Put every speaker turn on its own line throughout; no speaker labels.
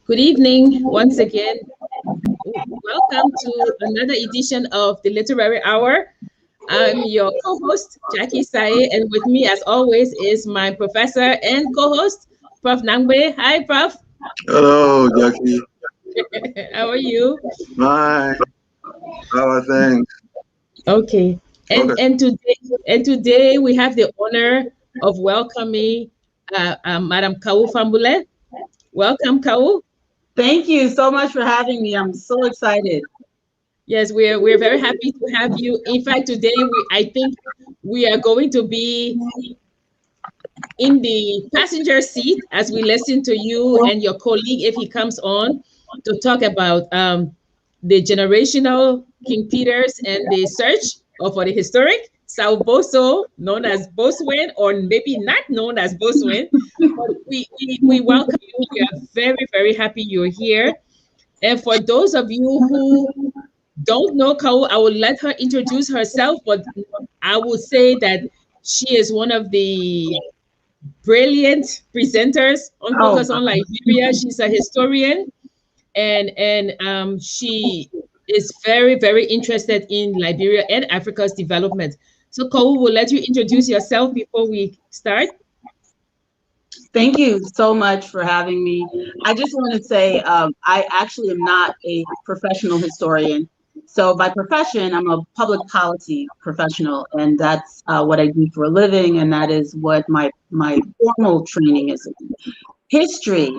Good evening once again. Welcome to another edition of the Literary Hour. I'm your co-host, Jackie Saye, and with me, as always, is my professor and co-host, Prof. Nangbe. Hi, Prof.
Hello, Jackie.
How are you?
Hi. How are things?
Okay. And
Okay.
and today we have the honor of welcoming Madam Kau Fambule. Welcome, Kau.
Thank you so much for having me. I'm so excited.
Yes, we're very happy to have you. In fact, today I think we are going to be in the passenger seat as we listen to you and your colleague if he comes on to talk about the generational King Peters and the search for the historic Sao Boso, known as Boastwain, or maybe not known as Boastwain. But we welcome you. We are very, very happy you're here. And for those of you who don't know Kau, I will let her introduce herself, but I will say that she is one of the brilliant presenters on
Oh,
Focus on Liberia. She's a historian, and she is very, very interested in Liberia and Africa's development. So Kau, will let you introduce yourself before we start.
thank you so much for having me. I just want to say I actually am not a professional historian. So by profession, I'm a public policy professional, and that's what I do for a living, and that is what my formal training is in. History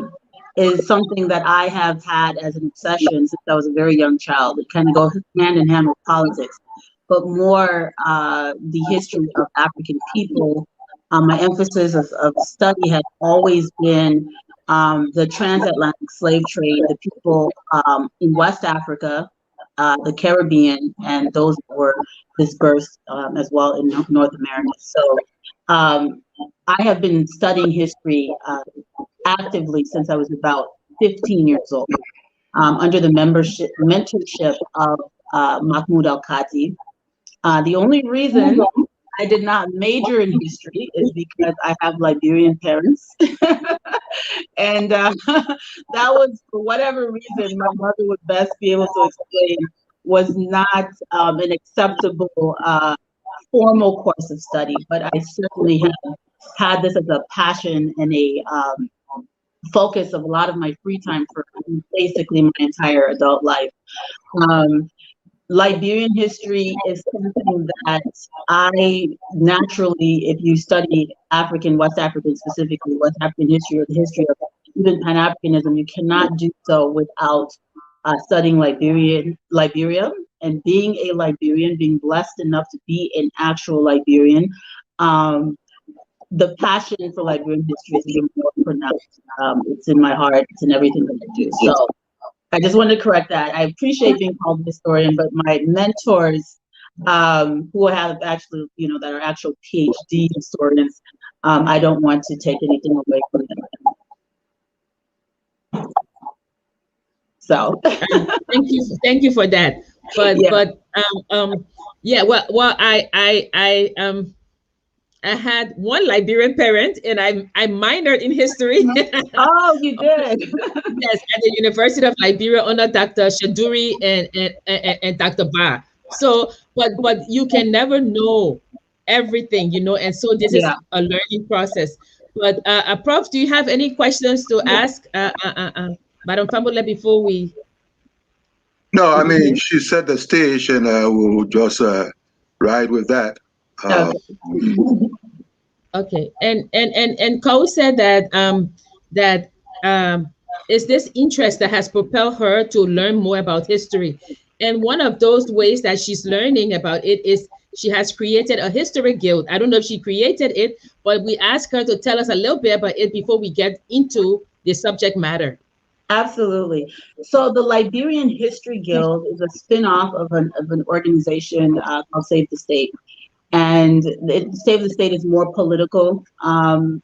is something that I have had as an obsession since I was a very young child. It kind of goes hand in hand with politics, but more the history of African people. My emphasis of study has always been the transatlantic slave trade, the people in West Africa, the Caribbean, and those that were dispersed as well in North America. So um, I have been studying history actively since I was about 15 years old, under the mentorship of Mahmoud Al-Kati. The only reason I did not major in history is because I have Liberian parents. And that was, for whatever reason, my mother would best be able to explain, was not an acceptable formal course of study. But I certainly have had this as a passion and a focus of a lot of my free time for basically my entire adult life. Um, Liberian history is something that I naturally, if you study West African specifically, West African history or the history of even Pan-Africanism, you cannot do so without studying Liberia, and being a Liberian, being blessed enough to be an actual Liberian. The passion for Liberian history is even more pronounced. It's in my heart. It's in everything that I do. So I just wanted to correct that. I appreciate being called a historian, but my mentors, who have actually, that are actual PhD historians, I don't want to take anything away from them. So
Thank you for that. But yeah, well, I had one Liberian parent, and I minored in history.
Oh, you did?
Yes, at the University of Liberia under Dr. Shaduri and Dr. Ba. So, but you can never know everything, and so this is a learning process. But Prof, do you have any questions to ask Madam Fambule before we?
No, I mean, she set the stage, and we'll just ride with that.
Okay, and Kau said that is this interest that has propelled her to learn more about history, and one of those ways that she's learning about it is she has created a history guild. I don't know if she created it, but we asked her to tell us a little bit about it before we get into the subject matter.
Absolutely. So the Liberian History Guild is a spin-off of an organization called Save the State. And Save the State is more political. And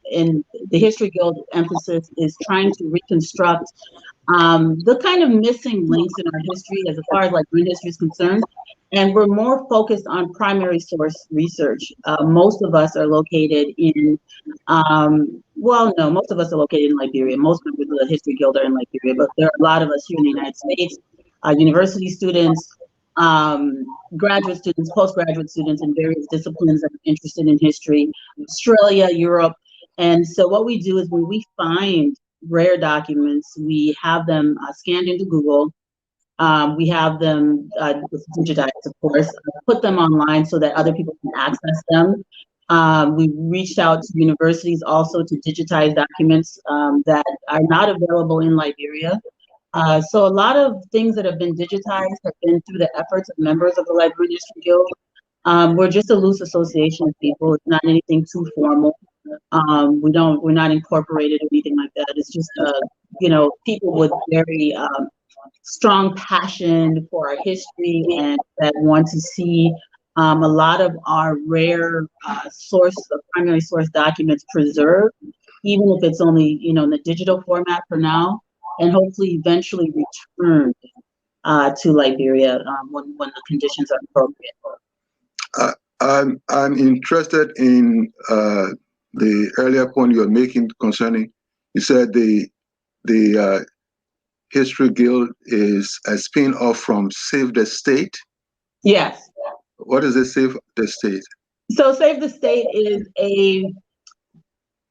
the History Guild emphasis is trying to reconstruct the kind of missing links in our history as far as like green history is concerned. And we're more focused on primary source research. Most of us are located in, well, no, most of us are located in Liberia. Most members of the History Guild are in Liberia, but there are a lot of us here in the United States, university students, graduate students, postgraduate students in various disciplines that are interested in history, Australia, Europe. And so what we do is when we find rare documents, we have them scanned into Google. We have them digitized, of course, put them online so that other people can access them. We reached out to universities also to digitize documents that are not available in Liberia. So a lot of things that have been digitized have been through the efforts of members of the Liberian History Guild. We're just a loose association of people. It's not anything too formal. We're not incorporated or anything like that. It's just, people with very strong passion for our history and that want to see a lot of our rare primary source documents preserved, even if it's only, in the digital format for now, and hopefully eventually returned to Liberia when the conditions are appropriate.
I'm interested in the earlier point you were making concerning, you said the History Guild is a spin-off from Save the State?
Yes.
What is it, Save the State?
So Save the State is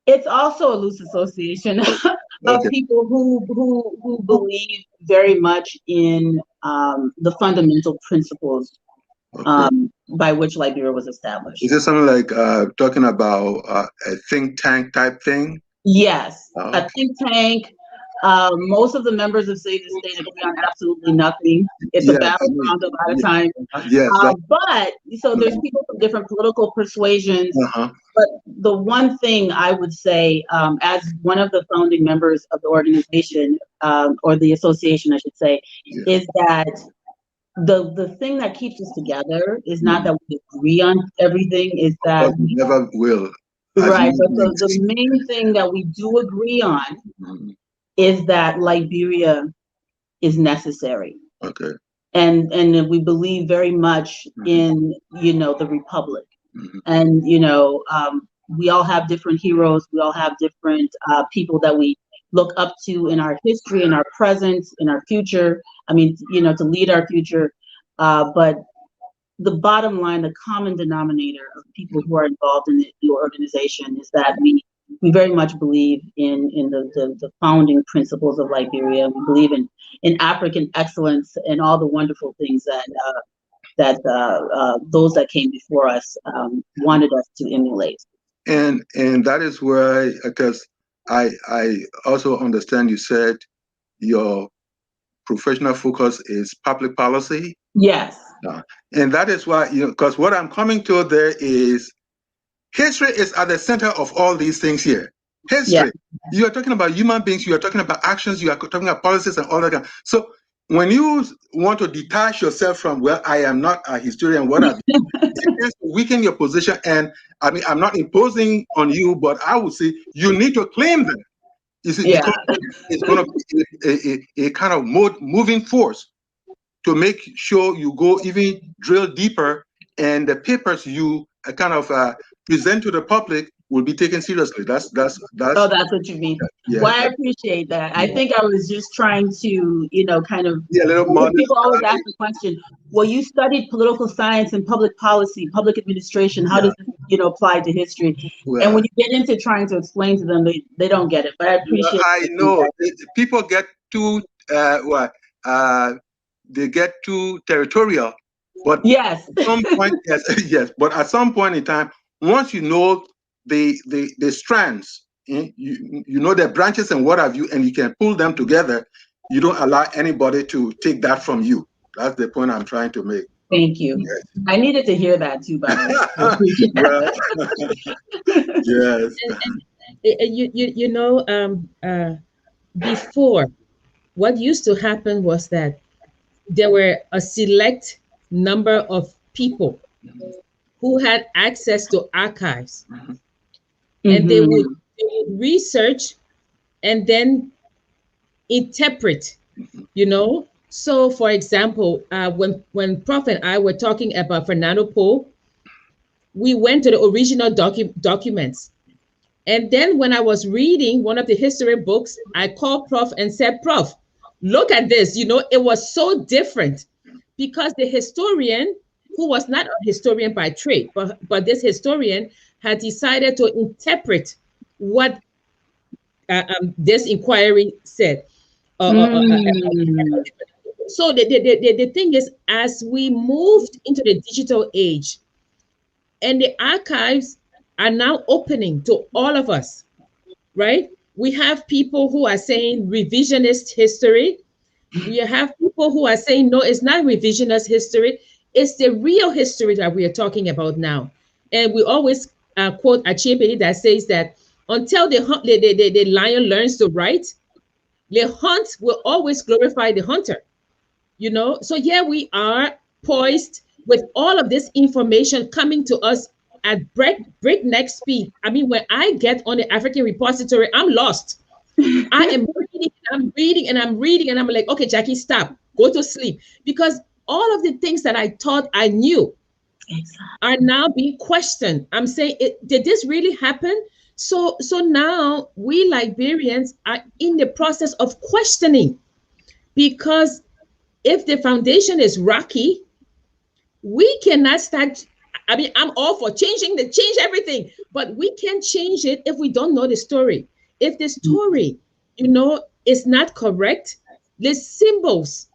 it's also a loose association of people who believe very much in the fundamental principles by which Liberia was established.
Is it something like talking about a think tank type thing?
Yes, a think tank. Most of the members of Save the State agree on absolutely nothing. It's a battleground a lot of times.
Yes.
But so there's people from different political persuasions. But the one thing I would say, as one of the founding members of the organization, or the association, I should say, is that the thing that keeps us together is not that we agree on everything, is that
we never will.
Right, but the main thing that we do agree on is that Liberia is necessary.
Okay.
And we believe very much in, the Republic. And, we all have different heroes. We all have different people that we look up to in our history, in our present, in our future. I mean, to lead our future. But the bottom line, the common denominator of people who are involved in the organization is that we very much believe in the founding principles of Liberia. We believe in African excellence and all the wonderful things that those that came before us wanted us to emulate.
And that is where, because I also understand you said your professional focus is public policy.
Yes.
And that is why, because what I'm coming to there is history is at the center of all these things here. History. You are talking about human beings, you are talking about actions, you are talking about policies and all that. So when you want to detach yourself from, well, I am not a historian, what have you, it tends to weaken your position. And I mean, I'm not imposing on you, but I would say you need to claim them. You see, because it's going to be a kind of moving force to make sure you go even drill deeper, and the papers you kind of present to the public will be taken seriously. That's
oh, that's what you mean. Well, I appreciate that. I think I was just trying to, kind of,
a little more.
People always ask the question, well, you studied political science and public policy, public administration. How does this, apply to history? And when you get into trying to explain to them, they don't get it. But I appreciate
I know. People get too, they get too territorial. But
yes.
At some point, yes. But at some point in time, once you know the strands, you know the branches and what have you, and you can pull them together, you don't allow anybody to take that from you. That's the point I'm trying to make.
Thank you. Yes. I needed to hear that too, by the
way. Before, what used to happen was that there were a select number of people who had access to archives, and they would research and then interpret, you know. So, for example, when Prof and I were talking about Fernando Poe, we went to the original documents. And then when I was reading one of the history books, I called Prof and said, Prof, look at this. You know, it was so different because the historian, who was not a historian by trade, but this historian had decided to interpret what this inquiry said. So the thing is, as we moved into the digital age, and the archives are now opening to all of us, right? We have people who are saying revisionist history. We have people who are saying, no, it's not revisionist history. It's the real history that we are talking about now. And we always quote Achebe that says that until the lion learns to write, the hunt will always glorify the hunter. You know, so here we are poised with all of this information coming to us at breakneck speed. I mean, when I get on the African repository, I'm lost. I am reading, I'm reading, and I'm reading, and I'm like, okay, Jackie, stop, go to sleep. Because all of the things that I thought I knew are now being questioned. I'm saying, did this really happen? So now we Liberians are in the process of questioning, because if the foundation is rocky, we cannot start. I mean, I'm all for change everything, but we can't change it if we don't know the story. If the story, you know, is not correct, the symbols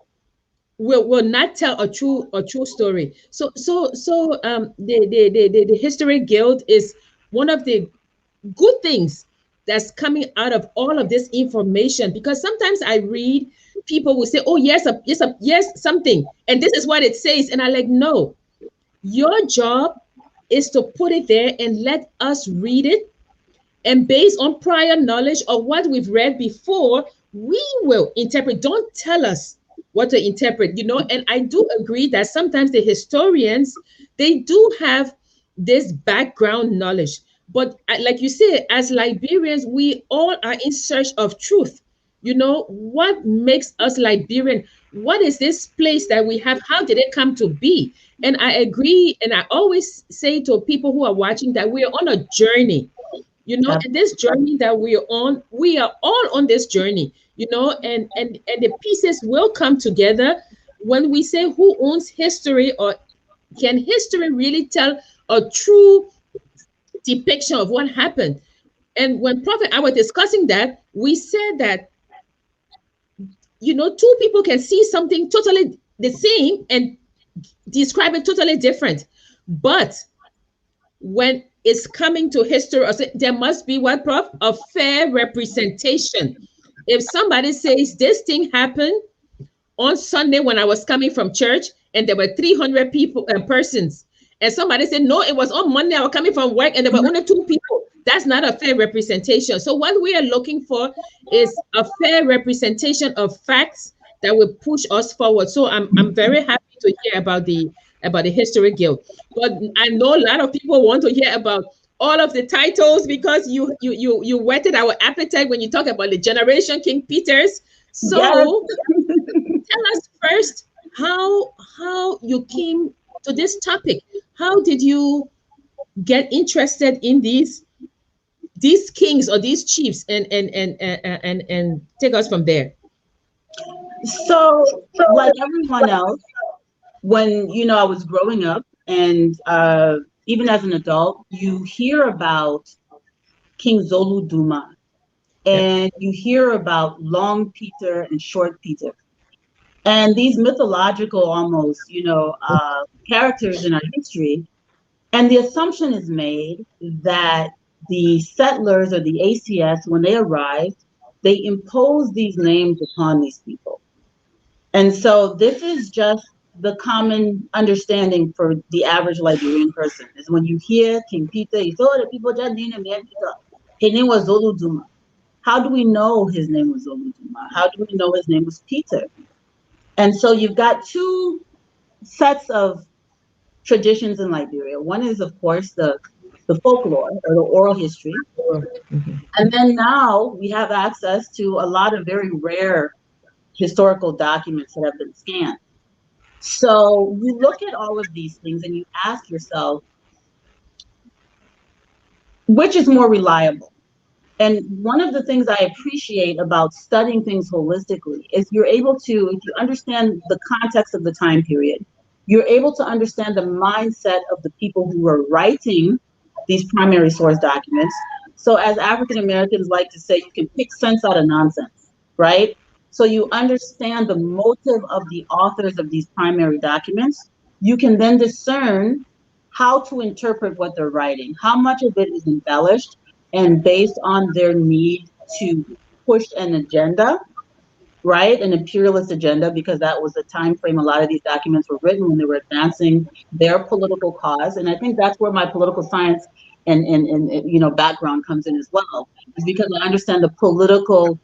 will not tell a true story. So the History Guild is one of the good things that's coming out of all of this information, because sometimes I read, people will say, oh yes, yes, something, and this is what it says, and I like, no, your job is to put it there and let us read it, and based on prior knowledge of what we've read before, we will interpret. Don't tell us what to interpret, you know. And I do agree that sometimes the historians, they do have this background knowledge, but like you said, as Liberians, we all are in search of truth. You know, what makes us Liberian? What is this place that we have? How did it come to be? And I agree, and I always say to people who are watching that we are on a journey. You know, and this journey that we are all on this journey, you know, and the pieces will come together when we say who owns history, or can history really tell a true depiction of what happened. And when Prophet and I were discussing that, we said that, you know, two people can see something totally the same and describe it totally different. But when it's coming to history, there must be what, Prof? A fair representation. If somebody says this thing happened on Sunday when I was coming from church and there were 300 people and persons, and somebody said, no, it was on Monday I was coming from work and there were only 2 people, that's not a fair representation. So what we are looking for is a fair representation of facts that will push us forward. So I'm very happy to hear about the History Guild. But I know a lot of people want to hear about all of the titles, because you whetted our appetite when you talk about the generation King Peters. So tell us first how you came to this topic. How did you get interested in these kings or these chiefs, and take us from there?
So, like everyone else, when, you know, I was growing up, and even as an adult, you hear about King Zolu Duma, and you hear about Long Peter and Short Peter, and these mythological, almost, you know, characters in our history. And the assumption is made that the settlers or the ACS, when they arrived, they imposed these names upon these people. And so this is just the common understanding for the average Liberian person, is when you hear King Peter, you say, oh, the people just named him Peter. His name was Zolu Duma. How do we know his name was Zolu Duma? How do we know his name was Peter? And so you've got two sets of traditions in Liberia. One is, of course, the the folklore or the oral history. And then now we have access to a lot of very rare historical documents that have been scanned. So you look at all of these things and you ask yourself, which is more reliable? And one of the things I appreciate about studying things holistically is you're able to, if you understand the context of the time period, you're able to understand the mindset of the people who were writing these primary source documents. So as African Americans like to say, you can pick sense out of nonsense, right? So you understand the motive of the authors of these primary documents. You can then discern how to interpret what they're writing, how much of it is embellished and based on their need to push an agenda, right? An imperialist agenda, because that was the time frame a lot of these documents were written when they were advancing their political cause. And I think that's where my political science and you know, background comes in as well, is because I understand the political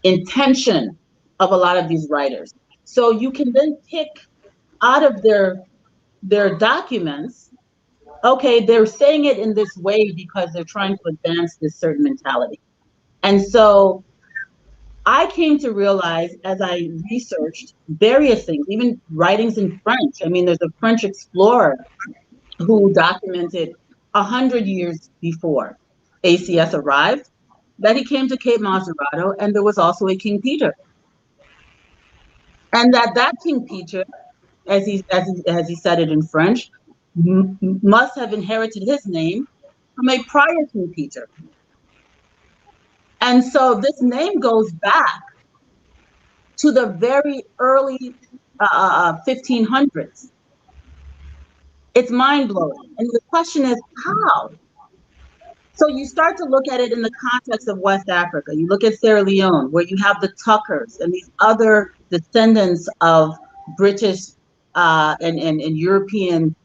intention of a lot of these writers. So you can then pick out of their documents, okay, they're saying it in this way because they're trying to advance this certain mentality. And so I came to realize as I researched various things, even writings in French. I mean, there's a French explorer who documented 100 years before ACS arrived that he came to Cape Mesurado, and there was also a King Peter. And that King Peter, as he said it in French, must have inherited his name from a prior King Peter. And so this name goes back to the very early 1500s. It's mind-blowing. And the question is, how? So you start to look at it in the context of West Africa. You look at Sierra Leone, where you have the Tuckers and these other descendants of British and European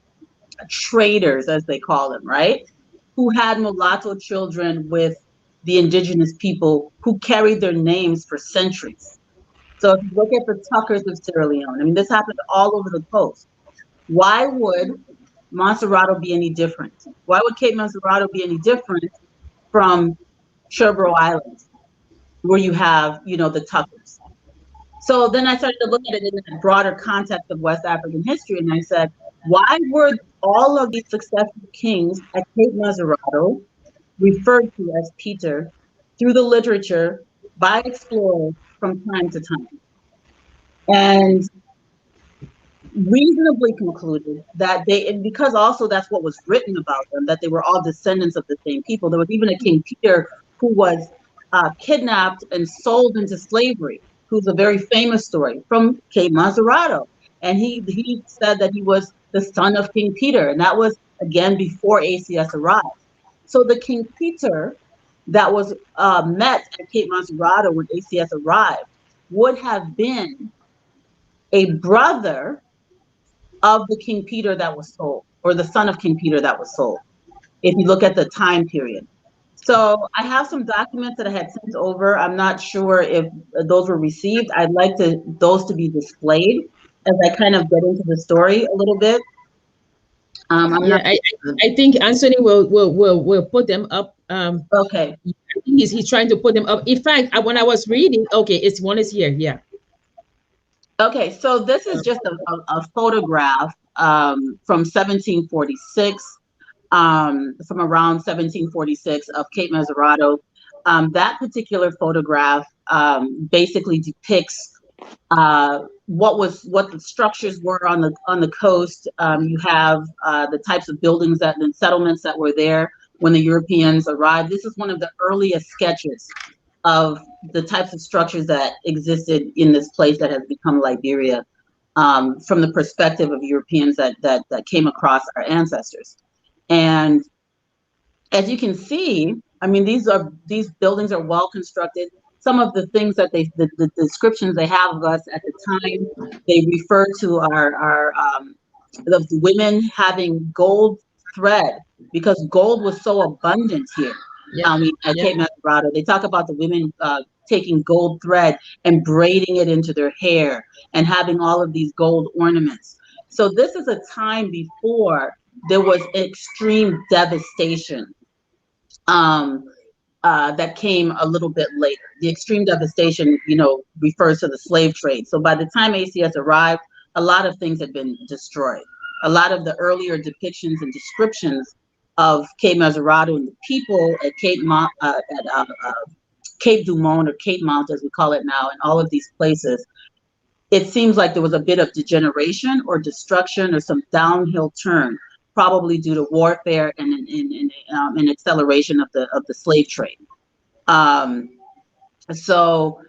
traders, as they call them, right? Who had mulatto children with the indigenous people who carried their names for centuries. So if you look at the Tuckers of Sierra Leone, I mean, this happened all over the coast. Why would Mesurado be any different? Why would Cape Mesurado be any different from Sherbro Island, where you have, you know, the Tuckers? So then I started to look at it in the broader context of West African history, and I said, why were all of these successful kings at Cape Mesurado referred to as Peter through the literature by explorers from time to time? And reasonably concluded that they, and because also that's what was written about them, that they were all descendants of the same people. There was even a King Peter who was kidnapped and sold into slavery, who's a very famous story from Cape Mesurado. And he said that he was the son of King Peter, and that was, again, before ACS arrived. So the King Peter that was met at Cape Mesurado when ACS arrived would have been a brother of the King Peter that was sold, or the son of King Peter that was sold, if you look at the time period. So I have some documents that I had sent over. I'm not sure if those were received. I'd like those to be displayed as I kind of get into the story a little bit.
I think Anthony will put them up.
Okay.
I think he's trying to put them up. In fact, when I was reading, okay, one is here. Yeah.
Okay, so this is just a photograph from 1746, from around 1746 of Cape Mesurado. That particular photograph basically depicts what the structures were on the coast. You have the types of buildings and settlements that were there when the Europeans arrived. This is one of the earliest sketches of the types of structures that existed in this place that has become Liberia, from the perspective of Europeans that came across our ancestors. And as you can see, I mean, these buildings are well constructed. Some of the things that the descriptions they have of us at the time, they refer to the women having gold thread, because gold was so abundant here. At Cape Mesurado, they talk about the women taking gold thread and braiding it into their hair and having all of these gold ornaments. So this is a time before there was extreme devastation that came a little bit later. The extreme devastation, refers to the slave trade. So by the time ACS arrived, a lot of things had been destroyed. A lot of the earlier depictions and descriptions of Cape Mesurado and the people at Cape du Monde, or Cape Mount as we call it now, and all of these places, it seems like there was a bit of degeneration or destruction or some downhill turn, probably due to warfare and an acceleration of the slave trade. So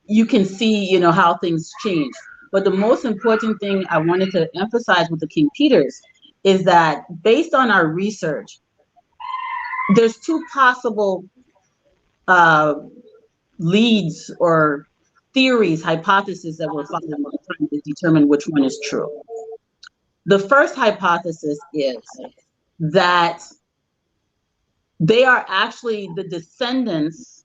you can see, how things change. But the most important thing I wanted to emphasize with the King Peters is that based on our research, there's two possible leads or theories, hypotheses that we're following trying to determine which one is true. The first hypothesis is that they are actually the descendants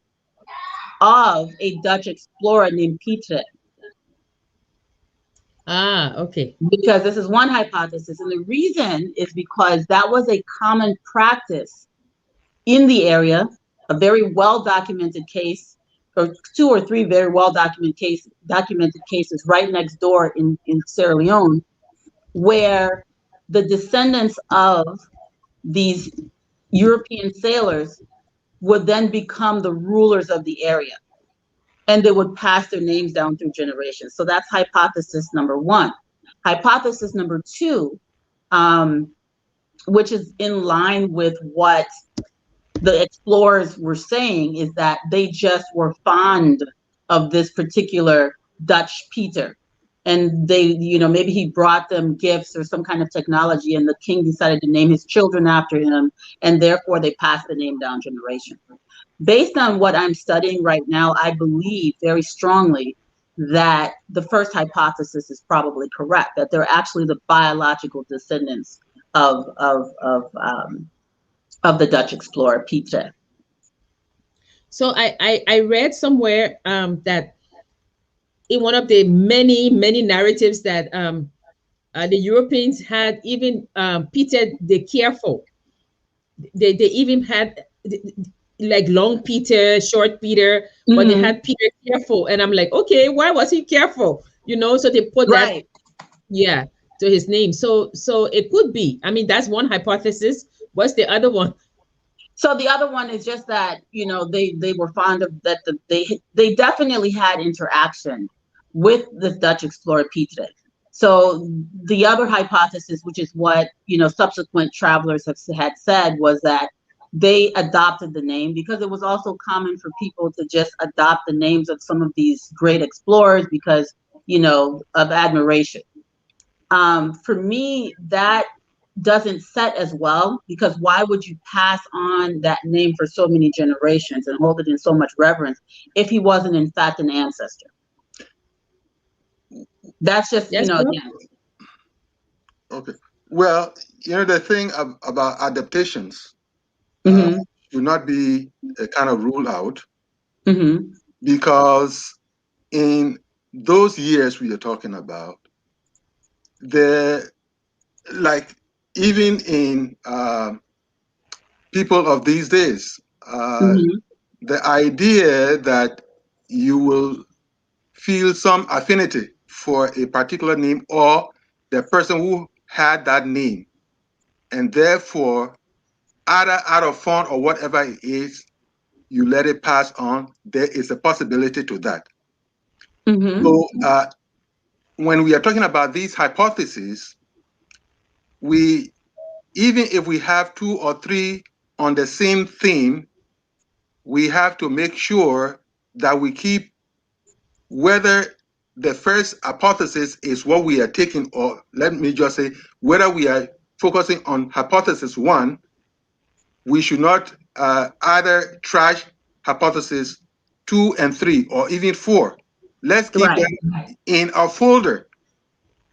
of a Dutch explorer named Pieter.
Okay.
Because this is one hypothesis, and the reason is because that was a common practice in the area, a very well-documented case, or two or three very well-documented cases right next door in Sierra Leone, where the descendants of these European sailors would then become the rulers of the area, and they would pass their names down through generations. So that's hypothesis number one. Hypothesis number two, which is in line with what the explorers were saying, is that they just were fond of this particular Dutch Pieter. And they, maybe he brought them gifts or some kind of technology, and the king decided to name his children after him, and therefore they passed the name down generation. Based on what I'm studying right now, I believe very strongly that the first hypothesis is probably correct, that they're actually the biological descendants of the Dutch explorer Pieter.
So I read somewhere that in one of the many narratives that the Europeans had even Pieter the Careful. They even had like long Peter, short Peter, but they had Peter Careful, and I'm like, okay, why was he careful? So they put that, to his name. So it could be. I mean, that's one hypothesis. What's the other one?
So the other one is just that they were fond of that. They definitely had interaction with the Dutch explorer Pieter. So the other hypothesis, which is what subsequent travelers had said, was that they adopted the name because it was also common for people to just adopt the names of some of these great explorers because of admiration. For me, that doesn't set as well, because why would you pass on that name for so many generations and hold it in so much reverence if he wasn't in fact an ancestor? That's just
Okay. Well, the thing about adaptations should not be a kind of rule out, because in those years we are talking about, even in people of these days, the idea that you will feel some affinity for a particular name or the person who had that name, and therefore, either out of fun or whatever it is, you let it pass on. There is a possibility to that. So when we are talking about these hypotheses, even if we have two or three on the same theme, we have to make sure that we keep, whether the first hypothesis is what we are taking, or let me just say, whether we are focusing on hypothesis one, we should not either trash hypothesis 2 and 3 or even 4. Let's keep them in our folder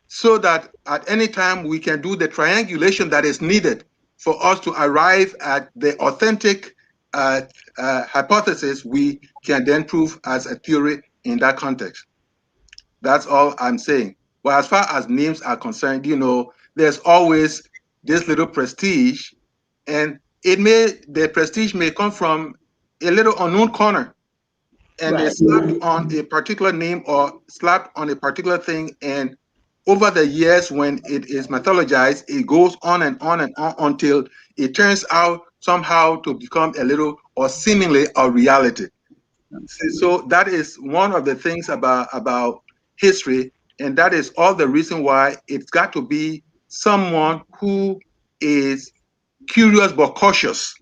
so that at any time we can do the triangulation that is needed for us to arrive at the authentic hypothesis we can then prove as a theory in that context. That's all I'm saying. But as far as names are concerned, there's always this little prestige, and the prestige may come from a little unknown corner, and they slapped on a particular name or slapped on a particular thing, and over the years, when it is mythologized, it goes on and on and on until it turns out somehow to become a little or seemingly a reality. So that is one of the things about history, and that is all the reason why it's got to be someone who is curious but cautious.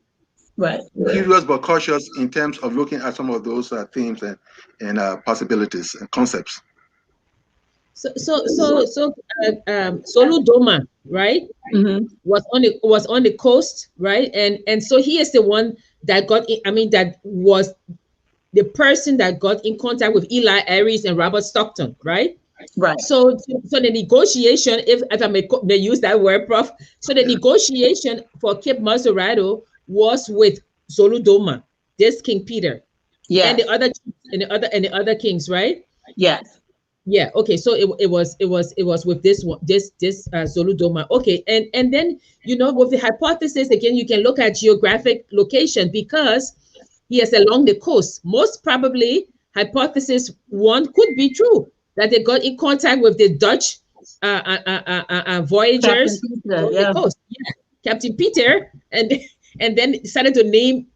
Right.
Curious but cautious in terms of looking at some of those themes and possibilities and concepts.
Soludoma, right?
Mm-hmm.
Was on the coast, right? And so he is the one that that was the person that got in contact with Eli Aries and Robert Stockton, right?
Right.
So the negotiation, if I may use that word, Prof. So the negotiation for Cape Mesurado was with Soludoma, this King Peter, and the other kings, right?
Yes.
Yeah. Okay. So it was with this one, this Soludoma. Okay. And then with the hypothesis again, you can look at geographic location because he is along the coast. Most probably, hypothesis one could be true that they got in contact with the Dutch voyagers on the coast. Yeah, Captain Peter, and then decided to name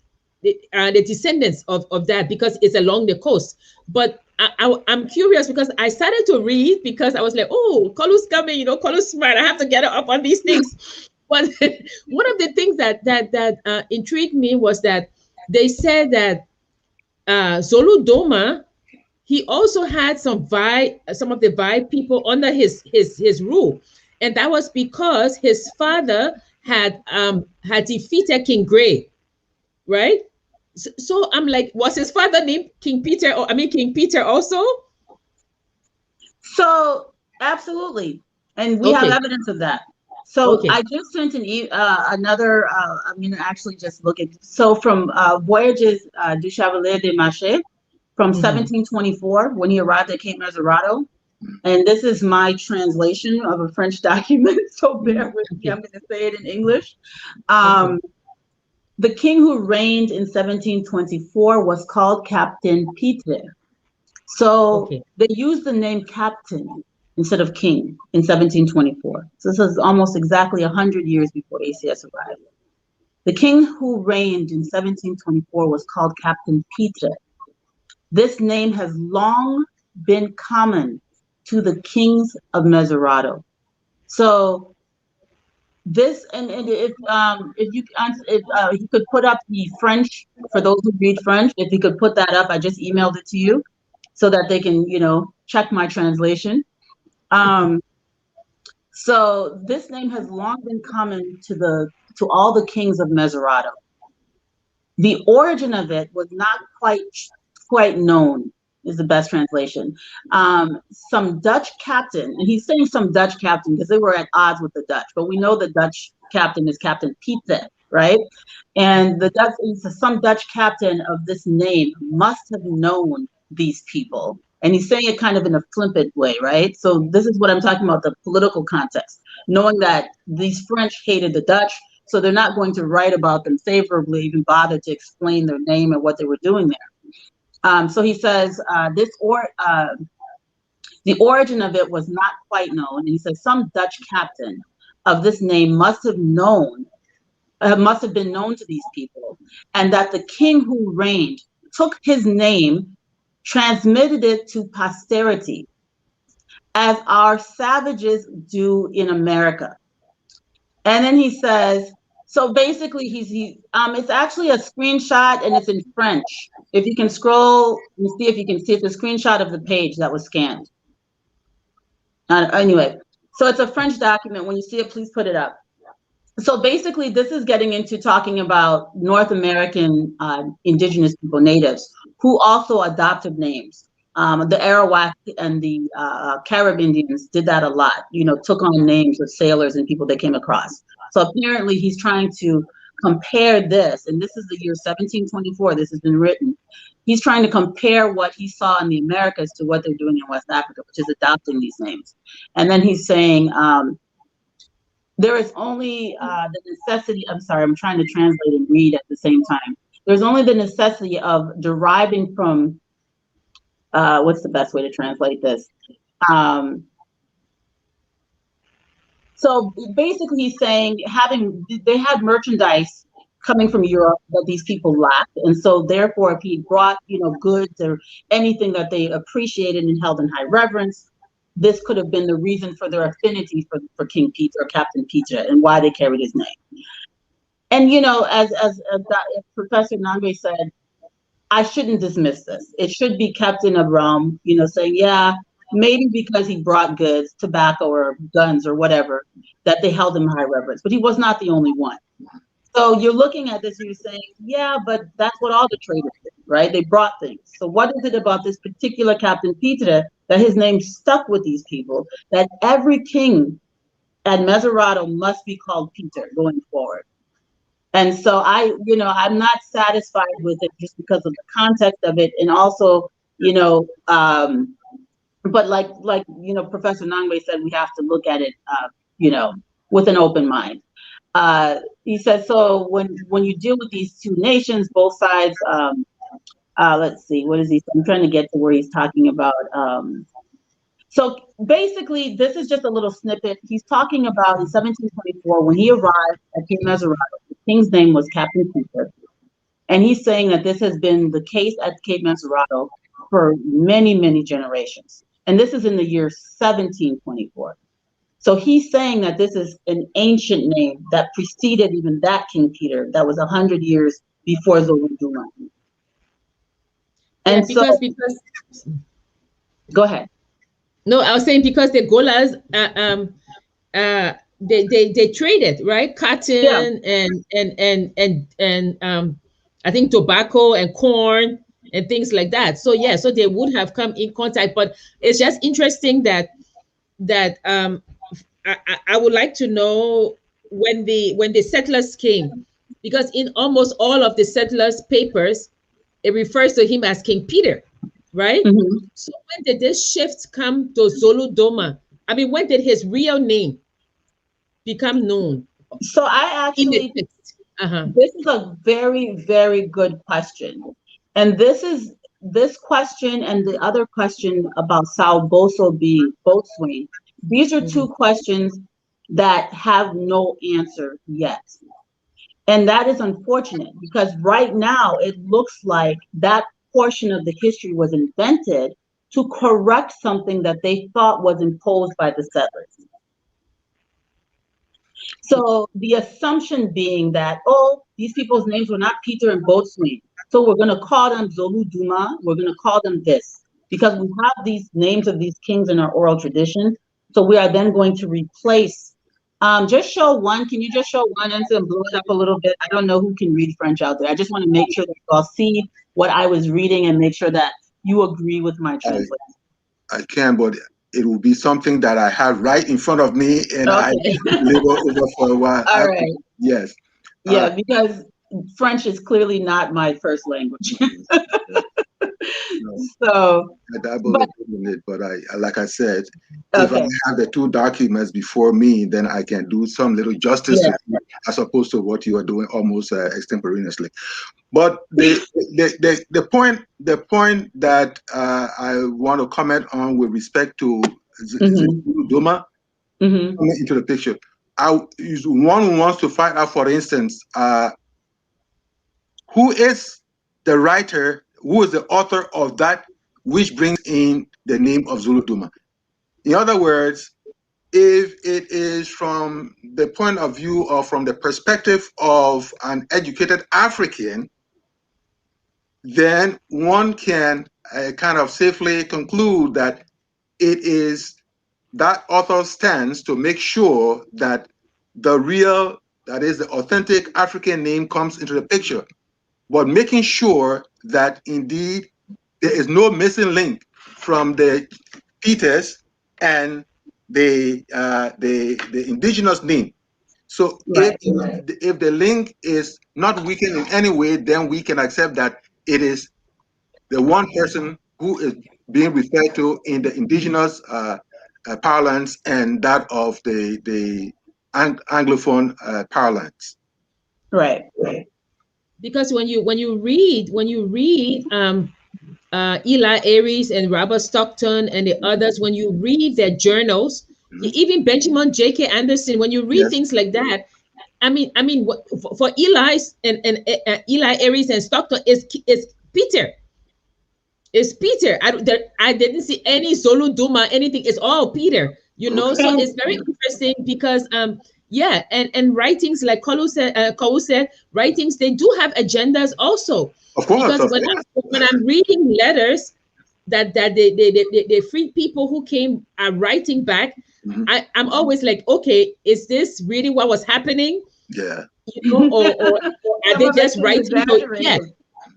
the descendants of that because it's along the coast. But I'm curious because I started to read because I was like, oh, Kolu's coming, Kolu's smart. I have to get up on these things. But one of the things that intrigued me was that they said that Soludoma, he also had some of the Vai people under his rule, and that was because his father had defeated King Gray, right? So I'm like, was his father named King Peter? King Peter also?
So absolutely, and we have evidence of that. So I just sent another. I'm gonna actually just look at from Voyages du Chevalier de Mache from 1724 when he arrived at Cape Mesurado, and this is my translation of a French document. So bear with me. I'm going to say it in English. The king who reigned in 1724 was called Captain Peter. So they used the name Captain instead of King in 1724. So this is almost exactly 100 years before ACS arrived. The king who reigned in 1724 was called Captain Peter. This name has long been common to the kings of Mesurado. So this, and if you could put up the French, for those who read French, if you could put that up, I just emailed it to you so that they can, check my translation. So this name has long been common to all the kings of Mesurado. The origin of it was not quite known, is the best translation. Some Dutch captain, and he's saying some Dutch captain because they were at odds with the Dutch, but we know the Dutch captain is Captain Pieter, right? And some Dutch captain of this name must have known these people. And he's saying it kind of in a flippant way, right? So this is what I'm talking about, the political context, knowing that these French hated the Dutch, so they're not going to write about them favorably, even bother to explain their name and what they were doing there. So he says the origin of it was not quite known. And he says some Dutch captain of this name must have been known to these people, and that the king who reigned took his name, transmitted it to posterity, as our savages do in America. And then he says, so basically it's actually a screenshot and it's in French. If you can scroll and see if you can see, it's a screenshot of the page that was scanned. Anyway, so it's a French document. When you see it, please put it up. So basically this is getting into talking about North American indigenous people, natives, who also adopted names. The Arawak and the Carib Indians did that a lot, took on names of sailors and people they came across. So apparently he's trying to compare this, and this is the year 1724, this has been written. He's trying to compare what he saw in the Americas to what they're doing in West Africa, which is adopting these names. And then he's saying, there is only the necessity. I'm sorry, I'm trying to translate and read at the same time. There's only the necessity of deriving from, what's the best way to translate this? So basically he's saying they had merchandise coming from Europe that these people lacked. And so therefore, if he brought, goods or anything that they appreciated and held in high reverence, this could have been the reason for their affinity for King Peter or Captain Peter and why they carried his name. And, as Professor Nangbe said, I shouldn't dismiss this. It should be kept in a realm, saying, yeah, maybe because he brought goods, tobacco or guns or whatever, that they held him in high reverence. But he was not the only one. So you're looking at this and you're saying, yeah, but that's what all the traders did, right? They brought things. So what is it about this particular Captain Peter that his name stuck with these people, that every king at Mesurado must be called Peter going forward? And so I'm not satisfied with it just because of the context of it. And also, but like Professor Nangwe said, we have to look at it, with an open mind. He says, so when you deal with these two nations, both sides, let's see, what is he? I'm trying to get to where he's talking about. So basically, this is just a little snippet. He's talking about in 1724, when he arrived at Cape Mesurado, the king's name was Captain Peter. And he's saying that this has been the case at Cape Mesurado for many, many generations. And this is in the year 1724. So he's saying that this is an ancient name that preceded even that King Peter, that was 100 years before Zoluduma. And
because
go ahead.
No, I was saying because the Golas, they traded, right? Cotton and I think tobacco and corn and things like that. So yeah, so they would have come in contact. But it's just interesting that I would like to know when the settlers came, because in almost all of the settlers' papers, it refers to him as King Peter, right?
Mm-hmm.
So when did this shift come to Zulu Doma? I mean, when did his real name become known?
So I actually, this is a very, very good question. And this question and the other question about Sao Boso being Boastwain, these are two questions that have no answer yet. And that is unfortunate, because right now it looks like that portion of the history was invented to correct something that they thought was imposed by the settlers. So the assumption being that, these people's names were not Peter and Boastwain, so we're going to call them Zolu Duma, we're going to call them this, because we have these names of these kings in our oral tradition. So we are then going to replace, just show one, can you just show one and blow it up a little bit? I don't know who can read French out there. I just want to make sure that you all see what I was reading and make sure that you agree with my translation.
I can, but it will be something that I have right in front of me, and I label over for a while.
All right.
Yes.
Yeah, because French is clearly not my first language.
No.
So,
but I like I said, if I have the two documents before me, then I can do some little justice to it, as opposed to what you are doing almost extemporaneously. But the point that I want to comment on with respect to Duma coming into the picture, one wants to find out, for instance, who is the writer, who is the author of that which brings in the name of Zulu Duma. In other words, if it is from the point of view or from the perspective of an educated African, then one can kind of safely conclude that it is that author's stance to make sure that the real, that is the authentic African name comes into the picture, but making sure that indeed there is no missing link from the Peters and the indigenous name. So if the link is not weakened in any way, then we can accept that it is the one person who is being referred to in the indigenous parlance and that of the Anglophone parlance.
Right.
Because when you read Eli Aries and Robert Stockton and the others, when you read their journals, even Benjamin J.K. Anderson, when you read things like that, I mean, for Eli's and Eli Aries and Stockton is Peter. It's Peter. I didn't see any Zolu Duma, anything. It's all Peter, you know. So it's very interesting because yeah, and writings like Kawu said, writings, they do have agendas also.
Of course,
Because when I'm reading letters that the free people who came are writing back, I'm always like, okay, is this really what was happening?
Yeah.
You know, or are they just writing?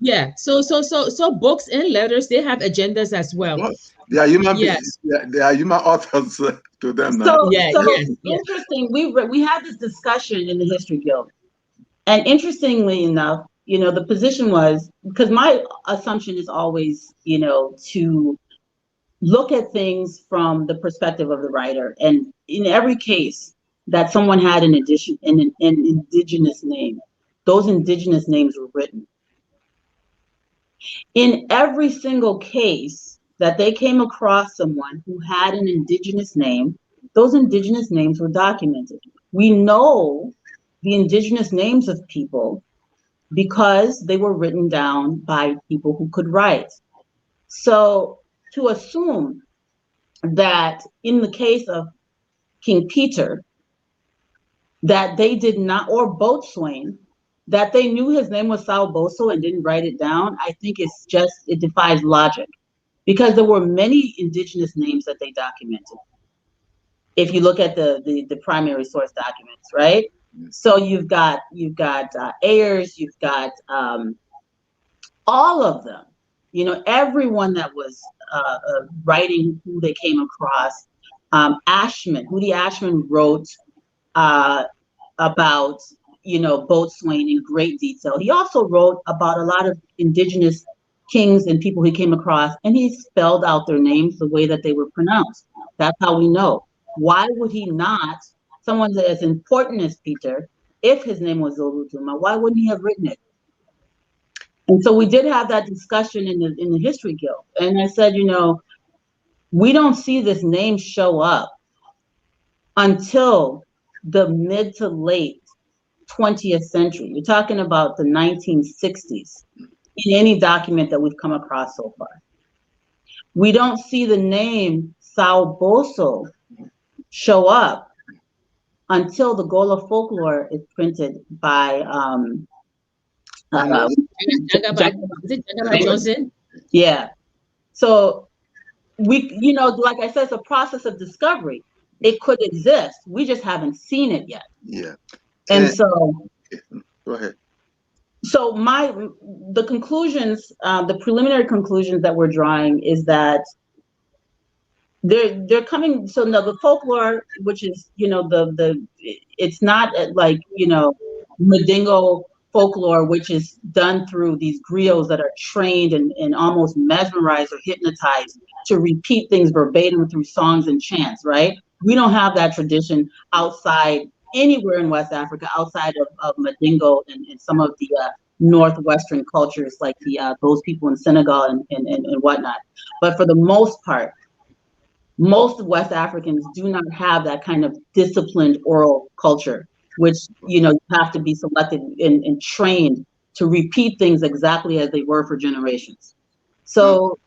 Yeah. So books and letters, they have agendas as well.
Yeah, human beings. Yeah, they are human authors to them.
So
yes.
Interesting. We had this discussion in the History Guild, and interestingly enough, you know, the position was, because my assumption is always, you know, to look at things from the perspective of the writer, and in every case that someone had an indigenous name, those indigenous names were written. In every single case that they came across someone who had an indigenous name, those indigenous names were documented. We know the indigenous names of people because they were written down by people who could write. So to assume that in the case of King Peter, that they did not, or Boastwain, that they knew his name was Sao Boso and didn't write it down, I think it defies logic, because there were many indigenous names that they documented. If you look at the primary source documents, right? So you've got Ayers, you've got all of them, you know, everyone that was writing who they came across. Ashman, Hootie Ashman wrote about, you know, Boastwain in great detail. He also wrote about a lot of indigenous kings and people he came across, and he spelled out their names the way that they were pronounced. That's how we know. Why would he not, someone as important as Peter, if his name was Zulu Duma, why wouldn't he have written it? And so we did have that discussion in the History Guild. And I said, you know, we don't see this name show up until the mid to late 20th century. You're talking about the 1960s in any document that we've come across so far. We don't see the name Sao Boso show up until the Gola folklore is printed by
Johnson.
Yeah. So we, you know, like I said, it's a process of discovery. It could exist. We just haven't seen it yet.
Yeah.
And so
go ahead.
So the conclusions, the preliminary conclusions that we're drawing is that they're coming. So now the folklore, which is, you know, it's not like, you know, Mandingo folklore, which is done through these griots that are trained and almost mesmerized or hypnotized to repeat things verbatim through songs and chants, right? We don't have that tradition outside anywhere in West Africa, outside of Mandingo and some of the northwestern cultures, like those people in Senegal and whatnot. But for the most part, most West Africans do not have that kind of disciplined oral culture, which, you know, you have to be selected and trained to repeat things exactly as they were for generations. So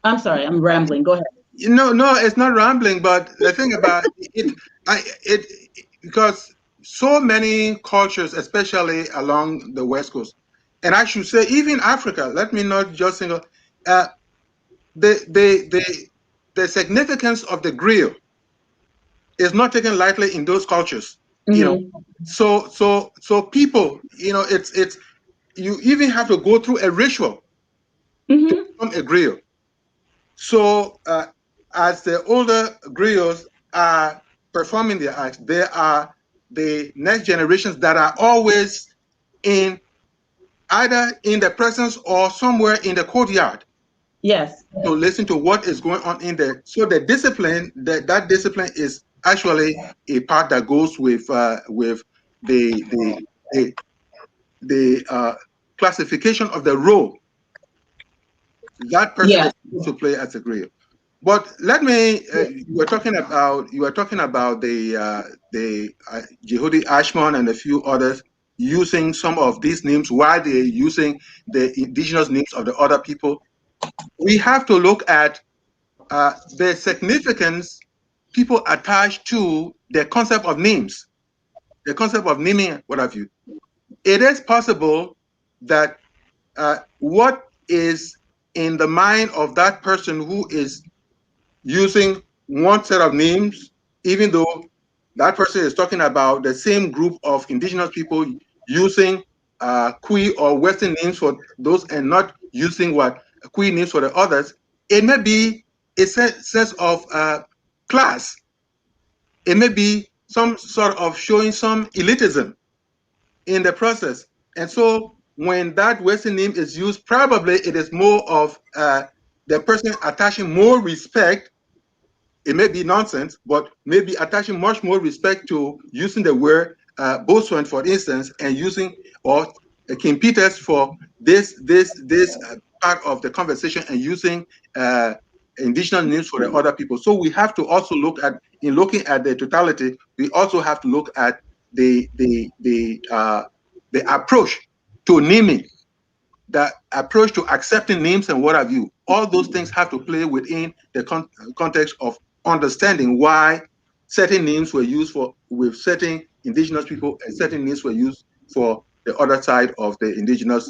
I'm sorry, I'm rambling. Go ahead.
No, it's not rambling, but the thing about it, because so many cultures, especially along the West Coast, and I should say even Africa, let me not just single, the significance of the griot is not taken lightly in those cultures. You know, so people, you know, it's you even have to go through a ritual to become a griot. So as the older griots are performing their acts, they are the next generations that are always in either in the presence or somewhere in the courtyard.
Yes.
To listen to what is going on in there. So the discipline, that discipline is actually a part that goes with the classification of the role that person is supposed to play as a griot. But let me. You were talking about the Jehudi Ashman and a few others using some of these names while they're using the indigenous names of the other people. We have to look at the significance people attach to the concept of names, the concept of naming, what have you. It is possible that what is in the mind of that person who is using one set of names, even though that person is talking about the same group of indigenous people using Cree or Western names for those and not using what Cree names for the others, it may be a sense of class. It may be some sort of showing some elitism in the process. And so when that Western name is used, probably it is more of the person attaching more respect. It may be nonsense, but maybe attaching much more respect to using the word Boastwain, for instance, and using or King Peters for this part of the conversation and using indigenous names for the other people. So we have to also look at, in looking at the totality, we also have to look at the approach to naming, the approach to accepting names and what have you. All those things have to play within the context of understanding why certain names were used for with certain indigenous people and certain names were used for the other side of the indigenous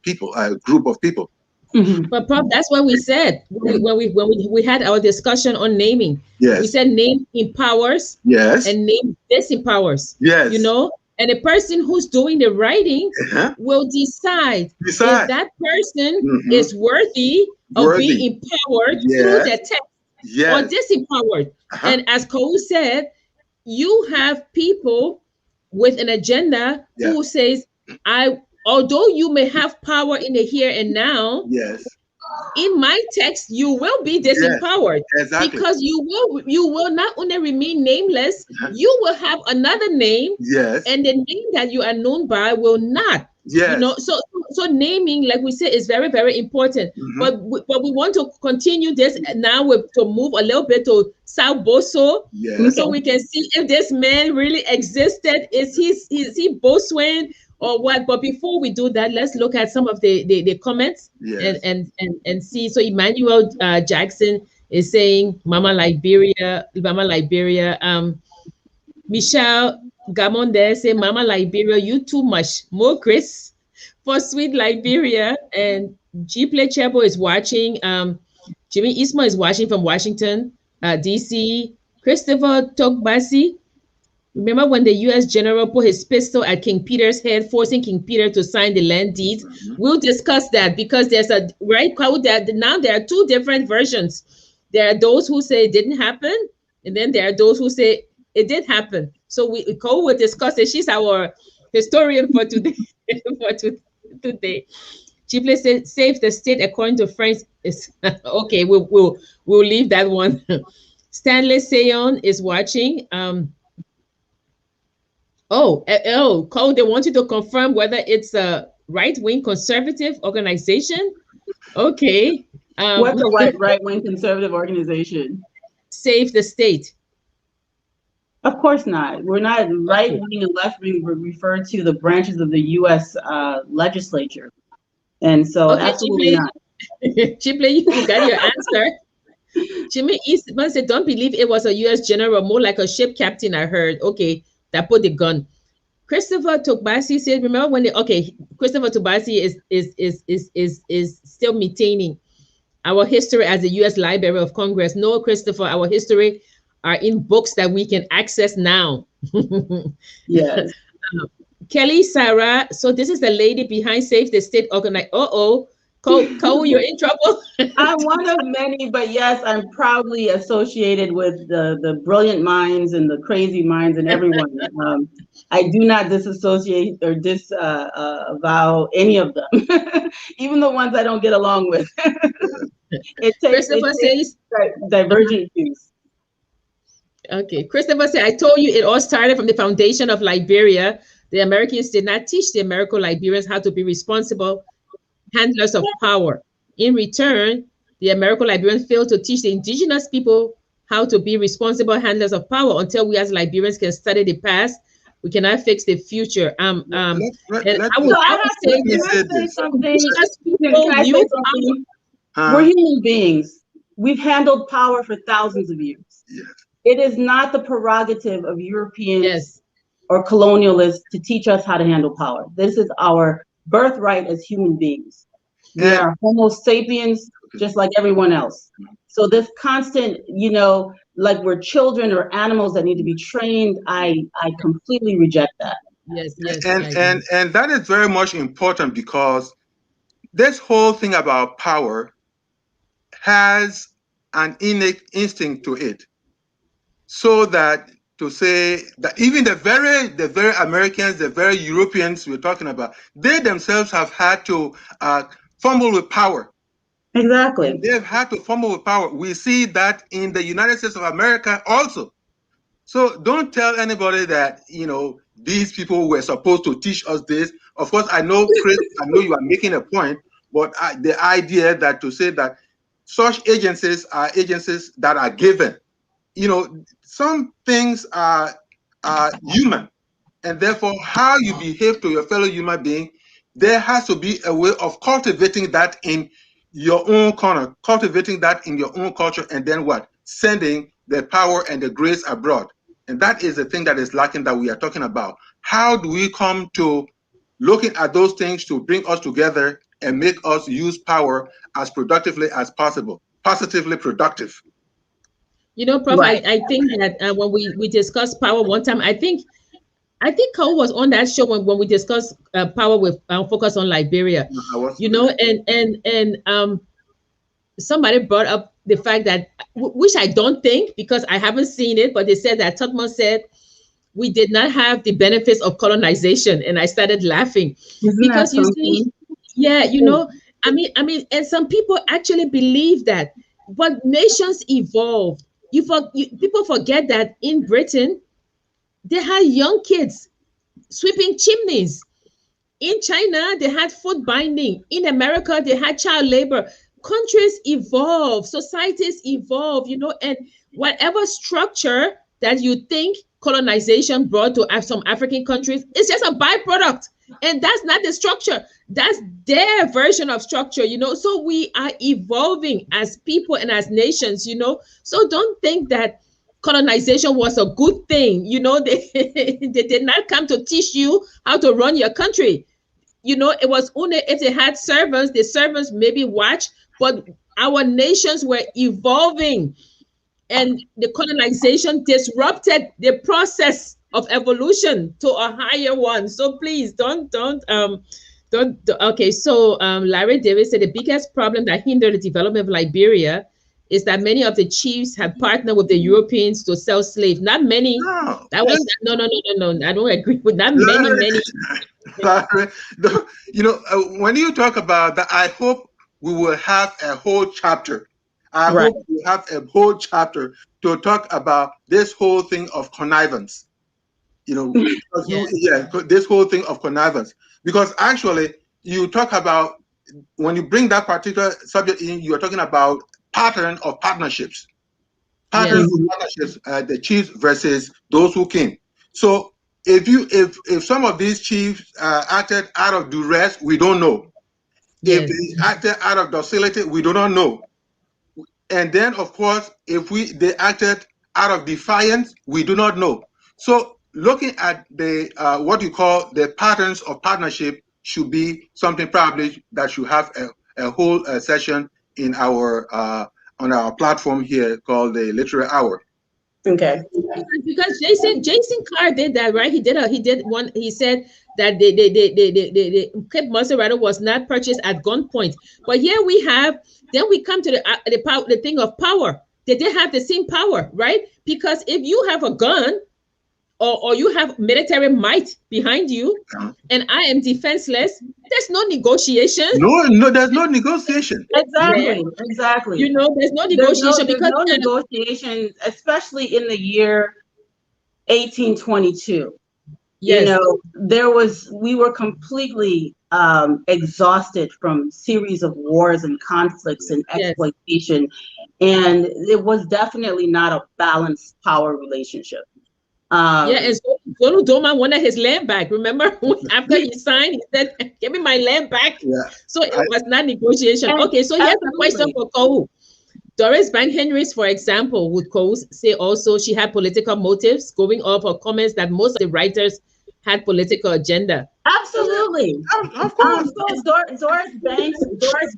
people, group of people.
Mm-hmm. But Prof, that's what we said when we had our discussion on naming.
Yes.
We said name empowers.
Yes.
And name disempowers.
Yes.
You know, and the person who's doing the writing will decide if that person is worthy of being empowered through the text or disempowered. And as Kou said, you have people with an agenda who says, although you may have power in the here and now, in my text, you will be disempowered because you will not only remain nameless, you will have another name, and the name that you are known by will not. You know, so naming, like we said, is very, very important. But we want to continue this now to move a little bit to South Boso, so we can see if this man really existed. Is he Boastwain or what? But before we do that, let's look at some of the comments and see. So Emmanuel Jackson is saying Mama Liberia. Michelle Gamonde say Mama Liberia, you too much. More Chris for sweet Liberia. And G-Play Chebo is watching. Jimmy Isma is watching from Washington, DC. Christopher Togbasi. Remember when the U.S. general put his pistol at King Peter's head, forcing King Peter to sign the land deeds? We'll discuss that because there's a now there are two different versions. There are those who say it didn't happen, and then there are those who say it did happen. So Nicole will discuss it. She's our historian for today. Today, Chipley said, "Save the state according to French." Is okay. We'll leave that one. Stanley Seyon is watching. Cole, they want you to confirm whether it's a right-wing conservative organization. Okay.
What's a right-wing conservative organization?
Save the state.
Of course not. We're not right-wing and left-wing. We refer to the branches of the U.S. legislature. And so absolutely not.
Chipley, you got your answer. Jimmy Eastman said, don't believe it was a U.S. general, more like a ship captain, I heard. Okay, that put the gun. Christopher Togbasi said, remember when Christopher Togbasi is still maintaining our history as the U.S. Library of Congress. No, Christopher, our history are in books that we can access now.
Yes.
Kelly Sarah, so this is the lady behind Save the State Organization. Cole, you're in trouble.
I'm one of many, but yes, I'm proudly associated with the brilliant minds and the crazy minds and everyone. I do not disassociate or disavow any of them, even the ones I don't get along with. It takes divergent views.
Okay. Christopher said, I told you it all started from the foundation of Liberia. The Americans did not teach the Americo-Liberians how to be responsible handlers of power. In return, the Americo-Liberians failed to teach the indigenous people how to be responsible handlers of power. Until we as Liberians can study the past, we cannot fix the future. And I would
say something.
People,
Can I say something? We're human beings. We've handled power for thousands of years.
Yes.
It is not the prerogative of Europeans
yes.
or colonialists to teach us how to handle power. This is our birthright as human beings. We are Homo sapiens, just like everyone else. So this constant, like we're children or animals that need to be trained, I completely reject that.
Yes, yes.
And that is very much important, because this whole thing about power has an innate instinct to it. So that to say that even the very Americans, the very Europeans we're talking about, they themselves have had to fumble with power.
Exactly.
They've had to fumble with power. We see that in the United States of America also. So don't tell anybody that, these people were supposed to teach us this. Of course, I know, Chris, I know you are making a point, but the idea that to say that such agencies are agencies that are given, some things are human, and therefore how you behave to your fellow human being, there has to be a way of cultivating that in your own corner, cultivating that in your own culture, and then what? Sending the power and the grace abroad. And that is the thing that is lacking, that we are talking about. How do we come to looking at those things to bring us together and make us use power as productively as possible, positively productive?
Prof, right. I think that when we discussed power one time, I think Cole was on that show when we discussed power with focus on Liberia. And somebody brought up the fact that, which I don't think, because I haven't seen it, but they said that Tubman said we did not have the benefits of colonization, and I started laughing. Because you see, I mean, and some people actually believe that, but nations evolved. People forget that in Britain, they had young kids sweeping chimneys. In China, they had foot binding. In America, they had child labor. Countries evolve, societies evolve, and whatever structure that you think colonization brought to some African countries, it's just a byproduct. And that's not the structure. That's their version of structure, So we are evolving as people and as nations, So don't think that colonization was a good thing. They did not come to teach you how to run your country. It was only if they had servants, the servants maybe watch, but our nations were evolving, and the colonization disrupted the process of evolution to a higher one. So please don't. Okay, so Larry Davis said the biggest problem that hindered the development of Liberia is that many of the chiefs had partnered with the Europeans to sell slaves. Not many. No. That was no. I don't agree with that. Many.
When you talk about that, I hope we will have a whole chapter. I hope we have a whole chapter to talk about this whole thing of connivance. This whole thing of connivance. Because actually, you talk about, when you bring that particular subject in, you are talking about pattern of partnerships. Pattern of partnerships, the chiefs versus those who came. So if some of these chiefs acted out of duress, we don't know. If they acted out of docility, we do not know. And then, of course, if they acted out of defiance, we do not know. So looking at the what you call the patterns of partnership should be something probably that should have a whole session in our on our platform here called the Literary Hour.
Okay.
Because Jason Carr did that, right? He did one. He said that the Cape Mesurado was not purchased at gunpoint. But here we have. Then we come to the thing of power. They did have the same power, right? Because if you have a gun, or you have military might behind you, and I am defenseless, there's no negotiation.
No, there's no negotiation.
Exactly, exactly.
You know, there's no negotiation
there's no negotiation, especially in the year 1822.
yes.
You know, we were completely exhausted from series of wars and conflicts and exploitation, and it was definitely not a balanced power relationship.
And so Zolu Doma wanted his land back. Remember, after he signed, he said, "Give me my land back."
Yeah.
So it was not negotiation. Okay, so here's a question for Kou. Doris Banks Henrys, for example, would Kou say also she had political motives, going off her comments that most of the writers had political agenda?
Absolutely,
of course.
Doris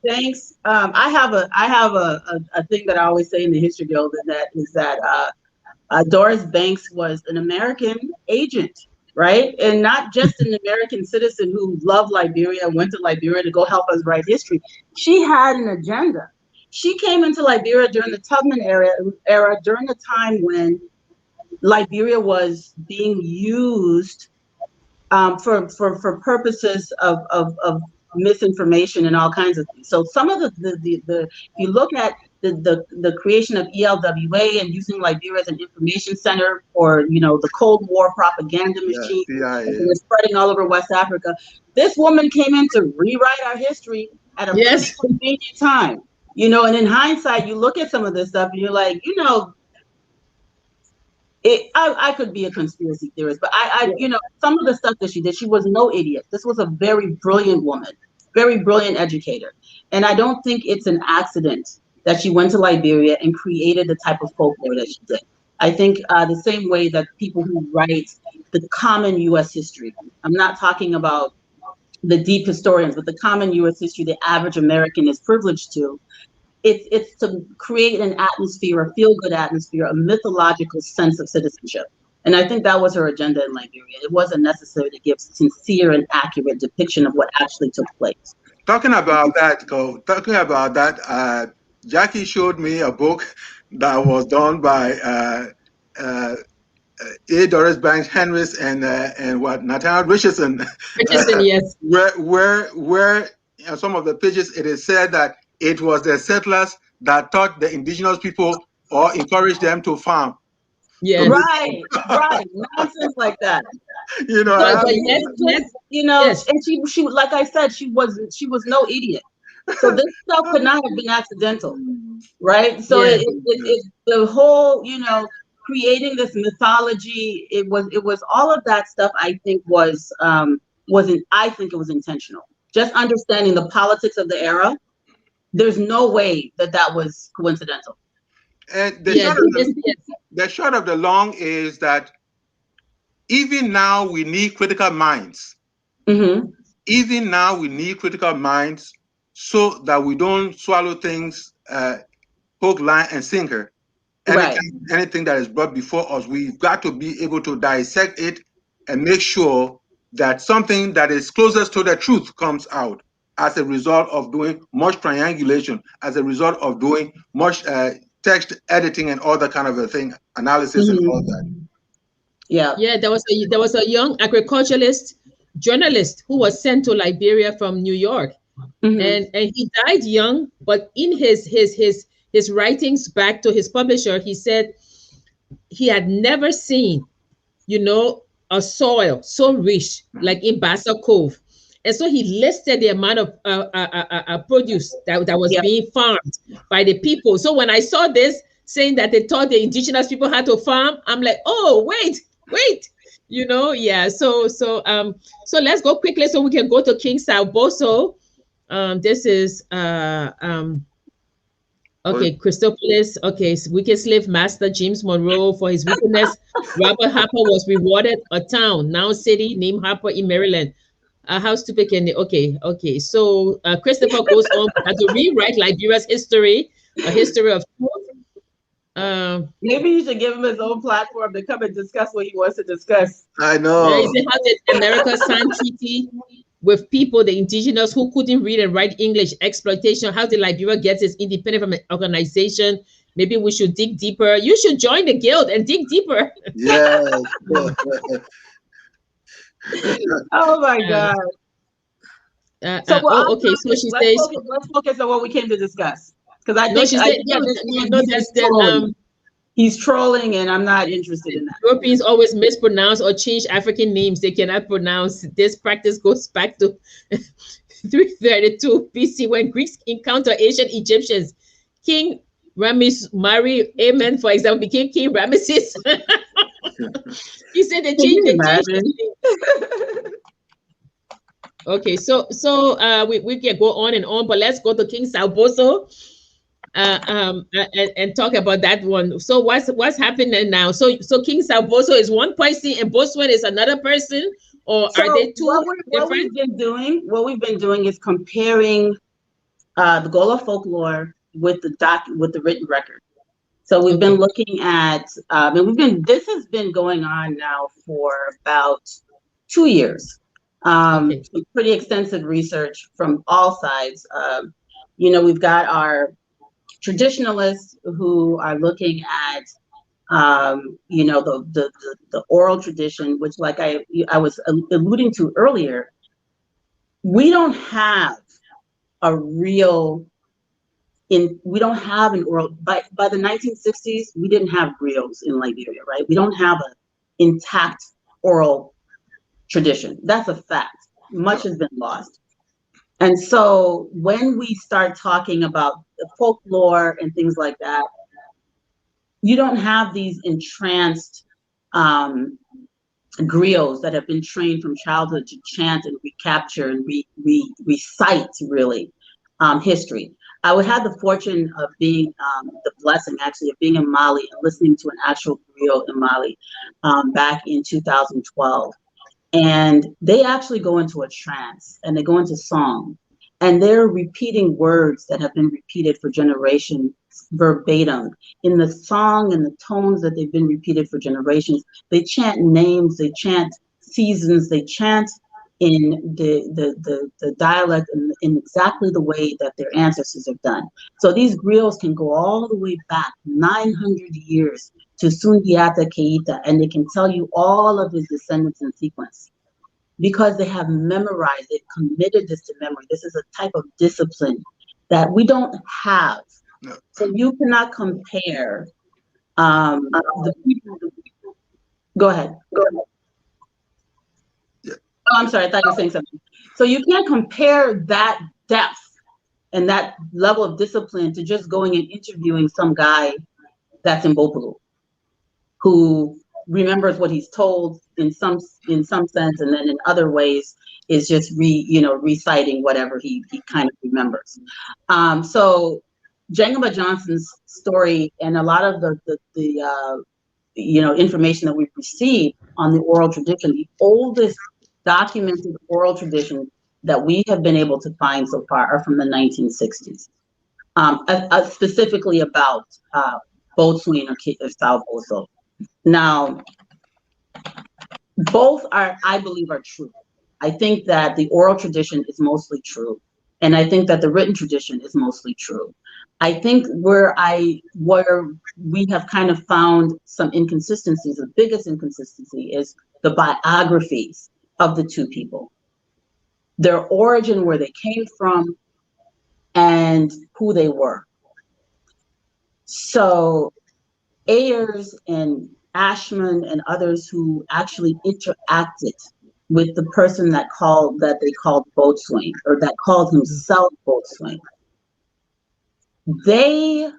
Banks. I have a thing that I always say in the History Guild, and that is that Doris Banks was an American agent, right? And not just an American citizen who loved Liberia, went to Liberia to go help us write history. She had an agenda. She came into Liberia during the Tubman era, during the time when Liberia was being used for purposes of misinformation and all kinds of things. So some of the if you look at the creation of ELWA and using Liberia as an information center for, the Cold War propaganda machine, it was spreading all over West Africa. This woman came in to rewrite our history at a really convenient time. And in hindsight, you look at some of this stuff and you're like, I could be a conspiracy theorist, but some of the stuff that she did, she was no idiot. This was a very brilliant woman, very brilliant educator. And I don't think it's an accident that she went to Liberia and created the type of folklore that she did. I think the same way that people who write the common U.S. history, I'm not talking about the deep historians, but the common U.S. history the average American is privileged to, it's to create an atmosphere, a feel-good atmosphere, a mythological sense of citizenship. And I think that was her agenda in Liberia. It wasn't necessary to give sincere and accurate depiction of what actually took place.
Talking about that, Jackie showed me a book that was done by Doris Banks Henrys and Nathaniel Richardson.
Richardson, yes.
Where some of the pages it is said that it was the settlers that taught the indigenous people or encouraged them to farm.
Yeah.
Right. Nonsense like that. And she like I said, she was no idiot. So this stuff could not have been accidental, right? So it the whole, creating this mythology, it was all of that stuff. I think I think it was intentional. Just understanding the politics of the era. There's no way that was coincidental.
And the short of the long is that even now we need critical minds.
Mm-hmm.
Even now we need critical minds so that we don't swallow things hook, line, and sinker. Anything that is brought before us, we've got to be able to dissect it and make sure that something that is closest to the truth comes out as a result of doing much triangulation, as a result of doing much text editing and all that kind of a thing, analysis and all that.
Yeah.
There was a young agriculturalist journalist who was sent to Liberia from New York, and he died young. But in his writings back to his publisher, he said he had never seen, a soil so rich like in Bassa Cove. And so he listed the amount of produce that was being farmed by the people. So when I saw this saying that they taught the indigenous people how to farm, I'm like, oh, wait. So let's go quickly so we can go to King Salboso. This is Christopolis. Okay, wicked slave master James Monroe for his wickedness. Robert Harper was rewarded a town, now city, named Harper in Maryland. How stupid can they? Okay. So Christopher goes on to rewrite Liberia's history, a history of truth.
Maybe you should give him his own platform to come and discuss what he wants to discuss.
I know.
Yeah, you see how did America sign treaty with people, the indigenous who couldn't read and write English, exploitation? How did Liberia get its independent from an organization maybe we should dig deeper. You should join the guild and dig deeper.
Yes.
Oh my God. So
Okay. So she says,
let's focus on what we came to discuss. Because I
no,
think
she
I
said,
think
no,
at this point
no,
he's
that's
just
that.
trolling. He's trolling, and I'm not interested in that.
Europeans always mispronounce or change African names they cannot pronounce. This practice goes back to 332 BC when Greeks encountered ancient Egyptians. King Rames Mari Amen, for example, became King Ramesses. He said they changed the name. Okay, so we can go on and on, but let's go to King Salboso and talk about that one. So what's happening now? So King Salboso is one person and Boastwain is another person, or
So
are they two
what we've been doing is comparing the Gola folklore with the written record. So we've been looking at, and this has been going on now for about 2 years. Pretty extensive research from all sides. We've got our traditionalists who are looking at, the oral tradition, which, like I was alluding to earlier, we don't have a real we don't have an oral by the 1960s. We didn't have griots in Liberia, right? We don't have an intact oral tradition. That's a fact. Much has been lost. And so when we start talking about the folklore and things like that, you don't have these entranced griots that have been trained from childhood to chant and recapture and recite really history. I would have the fortune of being the blessing actually of being in Mali and listening to an actual griot in Mali back in 2012. And they actually go into a trance and they go into song and they're repeating words that have been repeated for generations verbatim in the song and the tones that they've been repeated for generations. They chant names, they chant seasons, they chant in the dialect in exactly the way that their ancestors have done. So these griots can go all the way back 900 years to Sundiata Keita, and they can tell you all of his descendants in sequence because they have memorized it, committed this to memory. This is a type of discipline that we don't have. No. So you cannot compare the people. Go ahead. Yeah. Oh, I'm sorry. I thought you were saying something. So you can't compare that depth and that level of discipline to just going and interviewing some guy that's in Bopolu, who remembers what he's told in some sense, and then in other ways is just reciting whatever he kind of remembers. So Jangaba Johnson's story and a lot of the information that we've received on the oral tradition, the oldest documented oral tradition that we have been able to find so far are from the 1960s, specifically about Boastwain or South Oso. Now, both I believe are true. I think that the oral tradition is mostly true. And I think that the written tradition is mostly true. I think where we have kind of found some inconsistencies, the biggest inconsistency is the biographies of the two people. Their origin, where they came from, and who they were. So Ayers and Ashman and others who actually interacted with the person that they called Boastwain, or that called himself Boastwain, they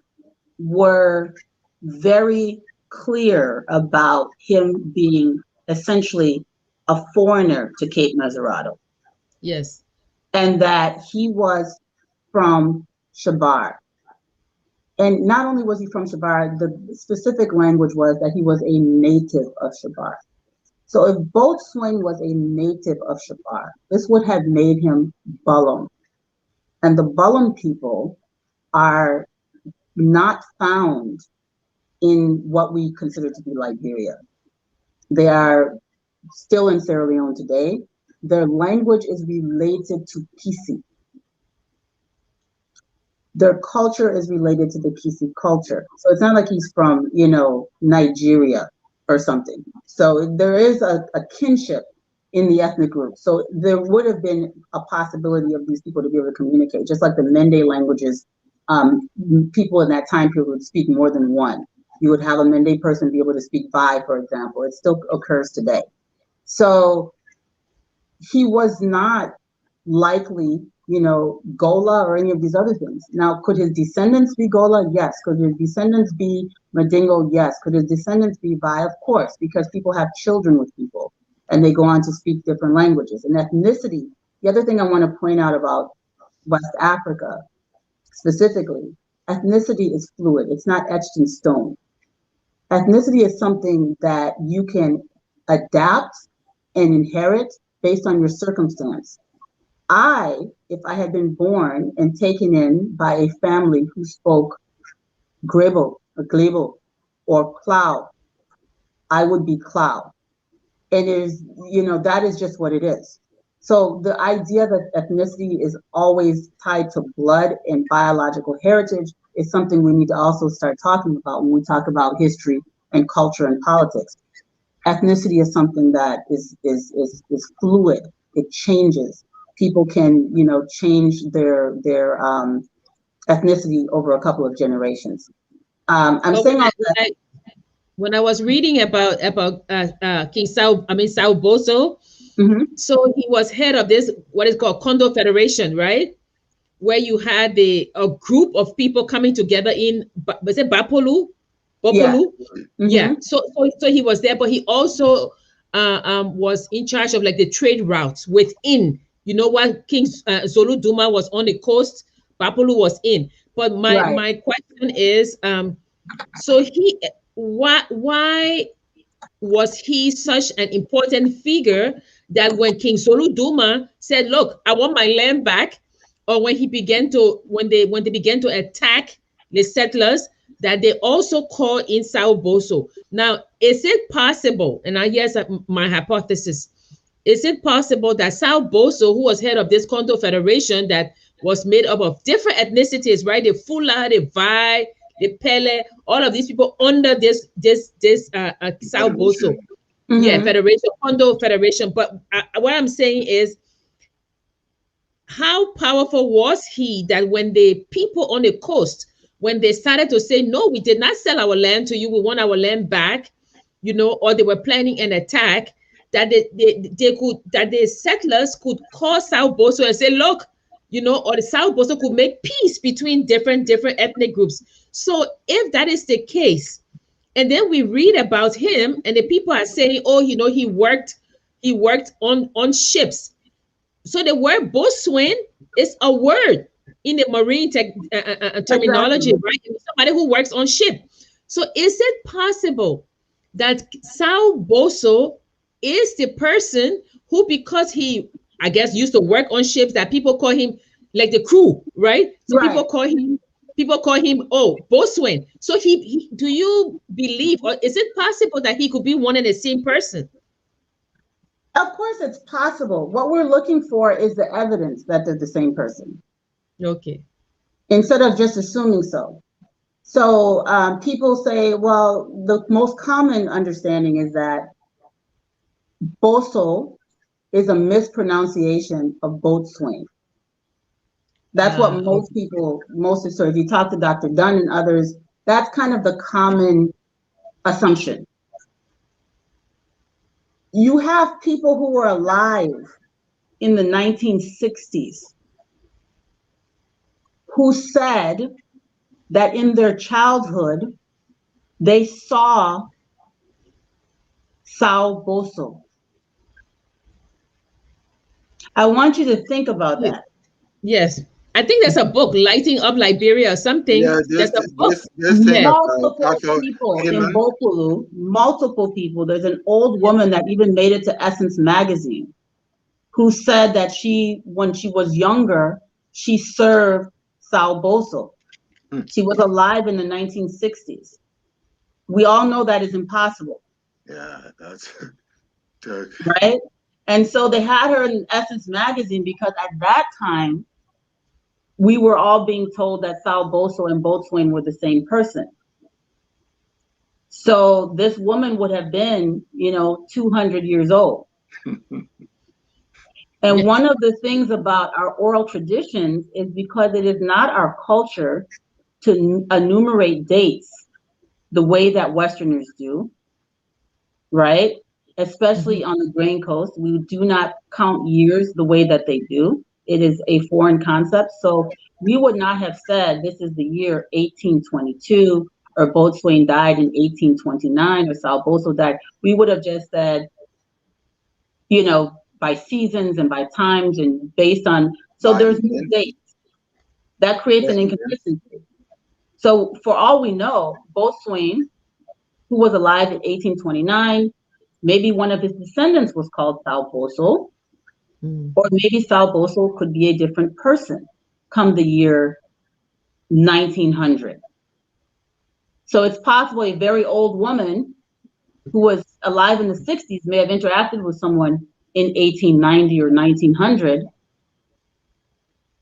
were very clear about him being essentially a foreigner to Cape Mesurado.
Yes.
And that he was from Shabar. And not only was he from Shabar, the specific language was that he was a native of Shabar. So if Boastwain was a native of Shabar, this would have made him Bullum. And the Bullum people are not found in what we consider to be Liberia. They are still in Sierra Leone today. Their language is related to Pisi. their culture is related to the Kisi culture. So it's not like he's from, you know, Nigeria or something. So there is a kinship in the ethnic group. So there would have been a possibility of these people to be able to communicate, just like the Mende languages. People in that time period would speak more than one. You would have a Mende person be able to speak five, for example. It still occurs today. So he was not likely, you know, Gola or any of these other things. Now, could his descendants be Gola? Yes. Could his descendants be Madingo? Yes. Could his descendants be Vai? Of course, because people have children with people and they go on to speak different languages. And ethnicity, the other thing I want to point out about West Africa specifically, ethnicity is fluid. It's not etched in stone. Ethnicity is something that you can adapt and inherit based on your circumstance. If I had been born and taken in by a family who spoke Grebo or Glebo or Klau, I would be Klau. It is, you know, that is just what it is. So the idea that ethnicity is always tied to blood and biological heritage is something we need to also start talking about when we talk about history and culture and politics. Ethnicity is something that is fluid. It changes. People can, you know, change their ethnicity over a couple of generations. I'm saying all that.
When I was reading about King Sao, Sao Boso, so he was head of this what is called Kondo Federation, right? Where you had a group of people coming together in, was it Bapolu? Bopolu? Yeah. So he was there, but he also was in charge of like the trade routes within. You know what? King Zolu Duma was on the coast, Bapolu was in. But my question is, so why was he such an important figure that when King Zolu Duma said, "Look, I want my land back," or when they began to attack the settlers, that they also call in Sao Boso. Now, is it possible, and here's my hypothesis, is it possible that Sao Boso, who was head of this Kondo Federation that was made up of different ethnicities, right? The Fula, the Vai, the Pele, all of these people under this Sao Boso. Yeah, Federation, Kondo Federation. But what I'm saying is, how powerful was he that when the people on the coast, when they started to say, no, we did not sell our land to you, we want our land back, you know, or they were planning an attack, that the settlers could call South Boso and say, look, you know, or the South Boso could make peace between different ethnic groups. So if that is the case, and then we read about him and the people are saying, oh, you know, he worked on ships. So the word Boastwain is a word in the marine terminology, right? Somebody who works on ship. So is it possible that Sao Boso is the person who, because he, I guess, used to work on ships, that people call him like the crew, right? So people call him, oh, Boastwain. So he do you believe, or is it possible that he could be one and the same person?
Of course, it's possible. What we're looking for is the evidence that they're the same person.
Okay.
Instead of just assuming so. So people say, well, the most common understanding is that Boso is a mispronunciation of boatswain. That's what most so if you talk to Dr. Dunn and others, that's kind of the common assumption. You have people who were alive in the 1960s who said that in their childhood, they saw Sao Boso. I want you to think about that.
Yes. I think there's a book, Lighting Up Liberia or something.
Yeah,
there's a book.
Multiple people in Bopulu, multiple people. There's an old woman that even made it to Essence magazine who said that when she was younger, she served Sao Boso. She was alive in the 1960s. We all know that is impossible.
Yeah, that's
right. And so they had her in Essence magazine because at that time, we were all being told that Sal Boso and Boastwain were the same person. So this woman would have been, 200 years old. And
Yes.
one of the things about our oral traditions is because it is not our culture to enumerate dates the way that Westerners do, right? Especially on the Grain Coast, we do not count years the way that they do. It is a foreign concept. So we would not have said this is the year 1822, or Boastwain died in 1829, or Sal Boso died. We would have just said, by seasons and by times and based on, so there's no dates. That creates an inconsistency. So for all we know, Boastwain, who was alive in 1829, maybe one of his descendants was called Sal Boso, or maybe Sal Boso could be a different person come the year 1900. So it's possible a very old woman who was alive in the 60s may have interacted with someone in 1890 or 1900,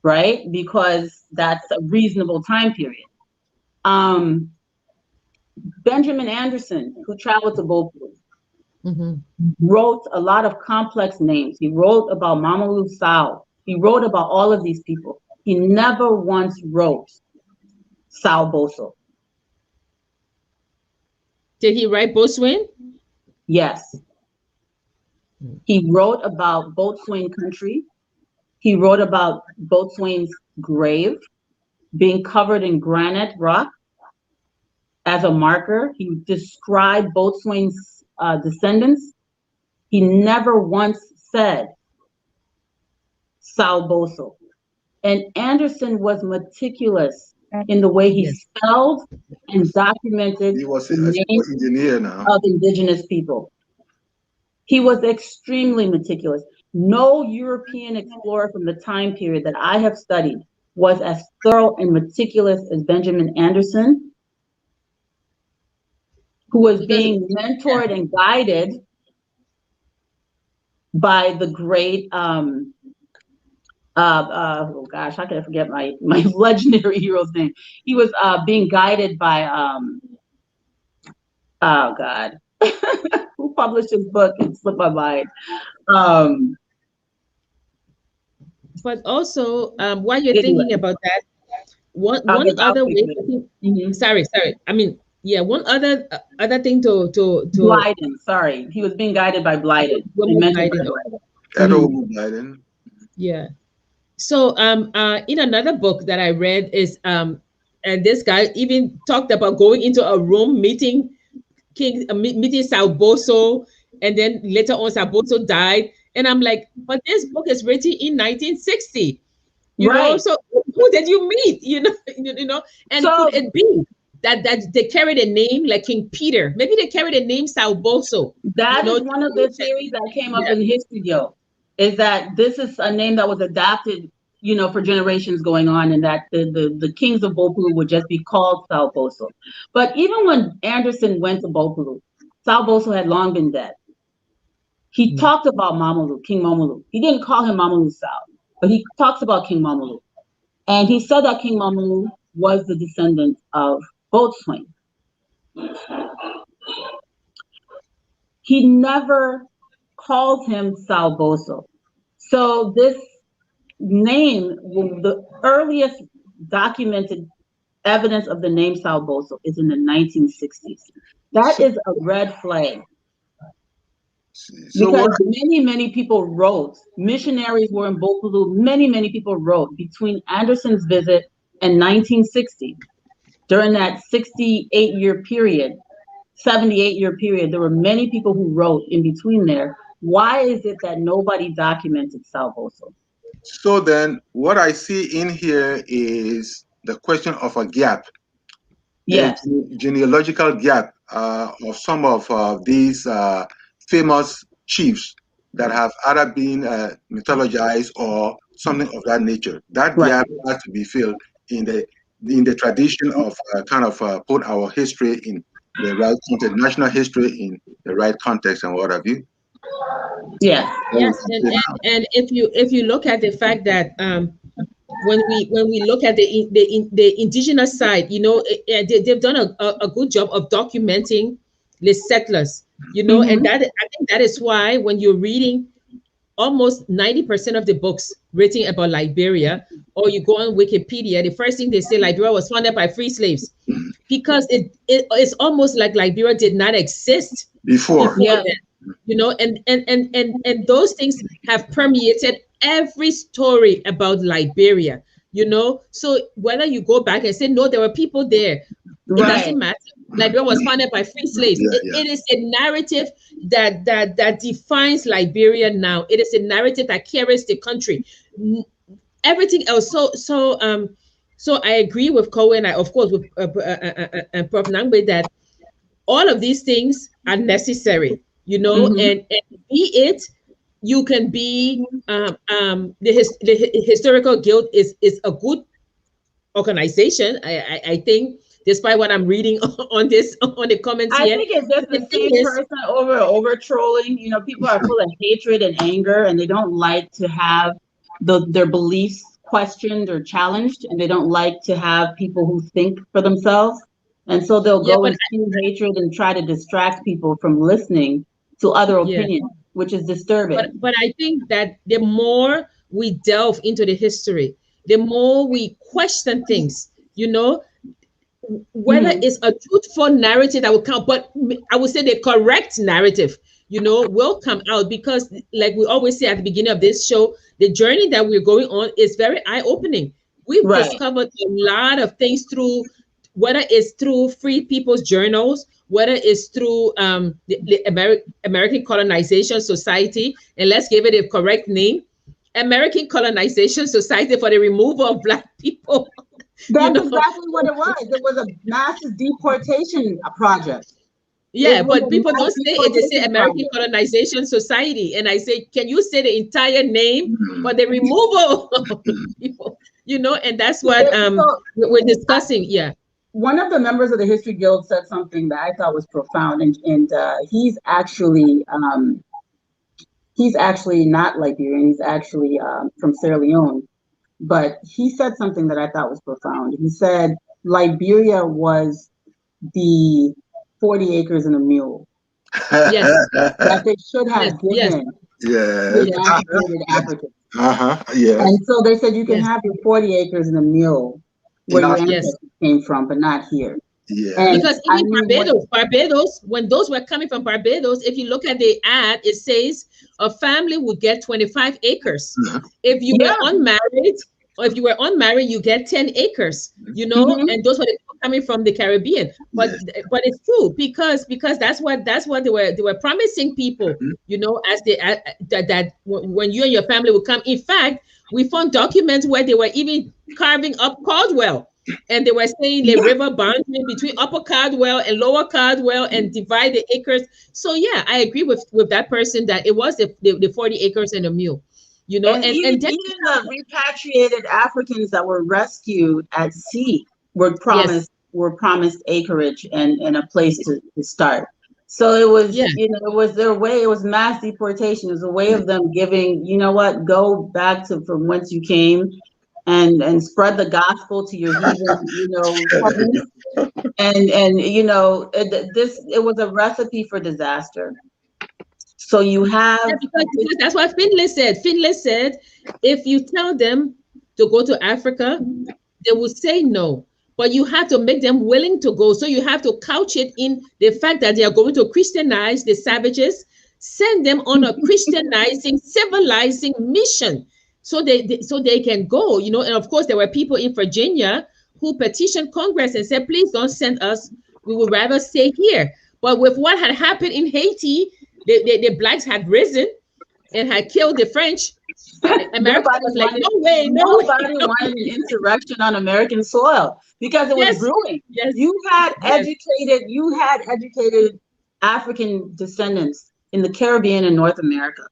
right? Because that's a reasonable time period. Benjamin Anderson, who traveled to Bopu, wrote a lot of complex names. He wrote about Mamadou Sal. He wrote about all of these people. He never once wrote Sal Boso.
Did he write Boastwain?
Yes. He wrote about Boastwain country. He wrote about Boastwain's grave being covered in granite rock as a marker. He described Boastwain's descendants. He never once said Sal Boso. And Anderson was meticulous in the way he spelled and documented the names
engineer now.
of indigenous people. He was extremely meticulous. No European explorer from the time period that I have studied was as thorough and meticulous as Benjamin Anderson, who was being mentored and guided by the great, oh gosh, how can I forget my legendary hero's name? He was being guided by, oh God, who published his book? It slipped my mind.
But also, while you're thinking about that, one other way. Sorry. I mean, one other thing to
Blyden. Sorry, he was being guided by Blyden.
Blyden.
Yeah. So, in another book that I read is and this guy even talked about going into a room meeting meeting Sal Boso, and then later on Sal Boso died, and I'm like, but this book is written in 1960. You know, so who did you meet? And so, could it be that they carried a name like King Peter? Maybe they carried a name Sal Boso.
That is one of the theories that came up in History, is that this is a name that was adapted, for generations going on, and that the kings of Bopulu would just be called Sal Boso. But even when Anderson went to Bopulu, Sal Boso had long been dead. He talked about Mamadou, King Mamadou. He didn't call him Mamadou Sal, but he talks about King Mamadou. And he said that King Mamadou was the descendant of Boastwain. He never called him Sal Boso. So this name, the earliest documented evidence of the name Sal Boso is in the 1960s. That is a red flag. Because many people wrote, missionaries were in Bopulu, many people wrote between Anderson's visit and 1960. During that 78-year period, 78-year period, there were many people who wrote in between there. Why is it that nobody documented Sal Boso?
So then what I see in here is the question of a gap.
Yes.
A genealogical gap of some of these famous chiefs that have either been mythologized or something of that nature. That gap has to be filled in the tradition of put our history in the right context, national history in the right context, and what have you.
Yes.
Yes, and if you look at the fact that when we look at the indigenous side, you know, they've done a good job of documenting the settlers, you know, and that I think that is why when you're reading almost 90% of the books written about Liberia, or you go on Wikipedia, the first thing they say Liberia was founded by free slaves, because it's almost like Liberia did not exist
before.
then, you know, and those things have permeated every story about Liberia, you know. So whether you go back and say no, there were people there, it doesn't matter. Liberia was founded by free slaves. It is a narrative that defines Liberia now. It is a narrative that carries the country. Everything else. So I agree with Cohen. I of course with Prof. Nangbe that all of these things are necessary, you know, and be it you can be the historical guild is a good organization. I think, despite what I'm reading on the comments here,
I think it's just the same person over trolling. You know, people are full of hatred and anger, and they don't like to have their beliefs questioned or challenged, and they don't like to have people who think for themselves. And so they'll go and spew hatred and try to distract people from listening to other opinions, which is disturbing.
But I think that the more we delve into the history, the more we question things, you know, whether it's a truthful narrative that will come, but I would say the correct narrative, you know, will come out, because like we always say at the beginning of this show, the journey that we're going on is very eye-opening. We've discovered a lot of things through, whether it's through Free People's Journals, whether it's through the American Colonization Society, and let's give it a correct name, American Colonization Society for the Removal of Black People.
That's exactly what it was. It was a massive deportation project.
Yeah, but people don't say it. They say American Colonization Society. And I say, can you say the entire name for the removal of people? You know, and that's what we're discussing. Yeah.
One of the members of the History Guild said something that I thought was profound, and he's actually not Liberian. He's actually from Sierra Leone, but he said something that I thought was profound. He said Liberia was the 40 acres and a mule. That they should have given the emancipated Africans. And so they said you can have your 40 acres and a mule where your ancestors came from, but not here.
Because even Barbados, when those were coming from Barbados, if you look at the ad, it says a family would get 25 acres. If you were unmarried, or if you were unmarried, you get 10 acres, you know, and those were the people coming from the Caribbean. But it's true, because that's what they were promising people, you know, as that when you and your family would come. In fact, we found documents where they were even carving up Caldwell, and they were saying the river boundary between Upper Caldwell and Lower Caldwell and divide the acres. So yeah, I agree with that person that it was the 40 acres and a mule. You know, and
even the repatriated Africans that were rescued at sea were promised acreage and a place to start. So it was, you know, it was their way. It was mass deportation. It was a way of them giving, you know what, go back to from whence you came, and spread the gospel to your heathen, you know, and you know, it was a recipe for disaster. So you have
because that's what Finlay said. Finlay said, if you tell them to go to Africa, they will say no. But you have to make them willing to go. So you have to couch it in the fact that they are going to Christianize the savages, send them on a Christianizing, civilizing mission, so they can go. You know, and of course there were people in Virginia who petitioned Congress and said, please don't send us. We would rather stay here. But with what had happened in Haiti, the blacks had risen and had killed the French. America was like, nobody
wanted an insurrection on American soil because it was brewing. You had educated African descendants in the Caribbean and North America.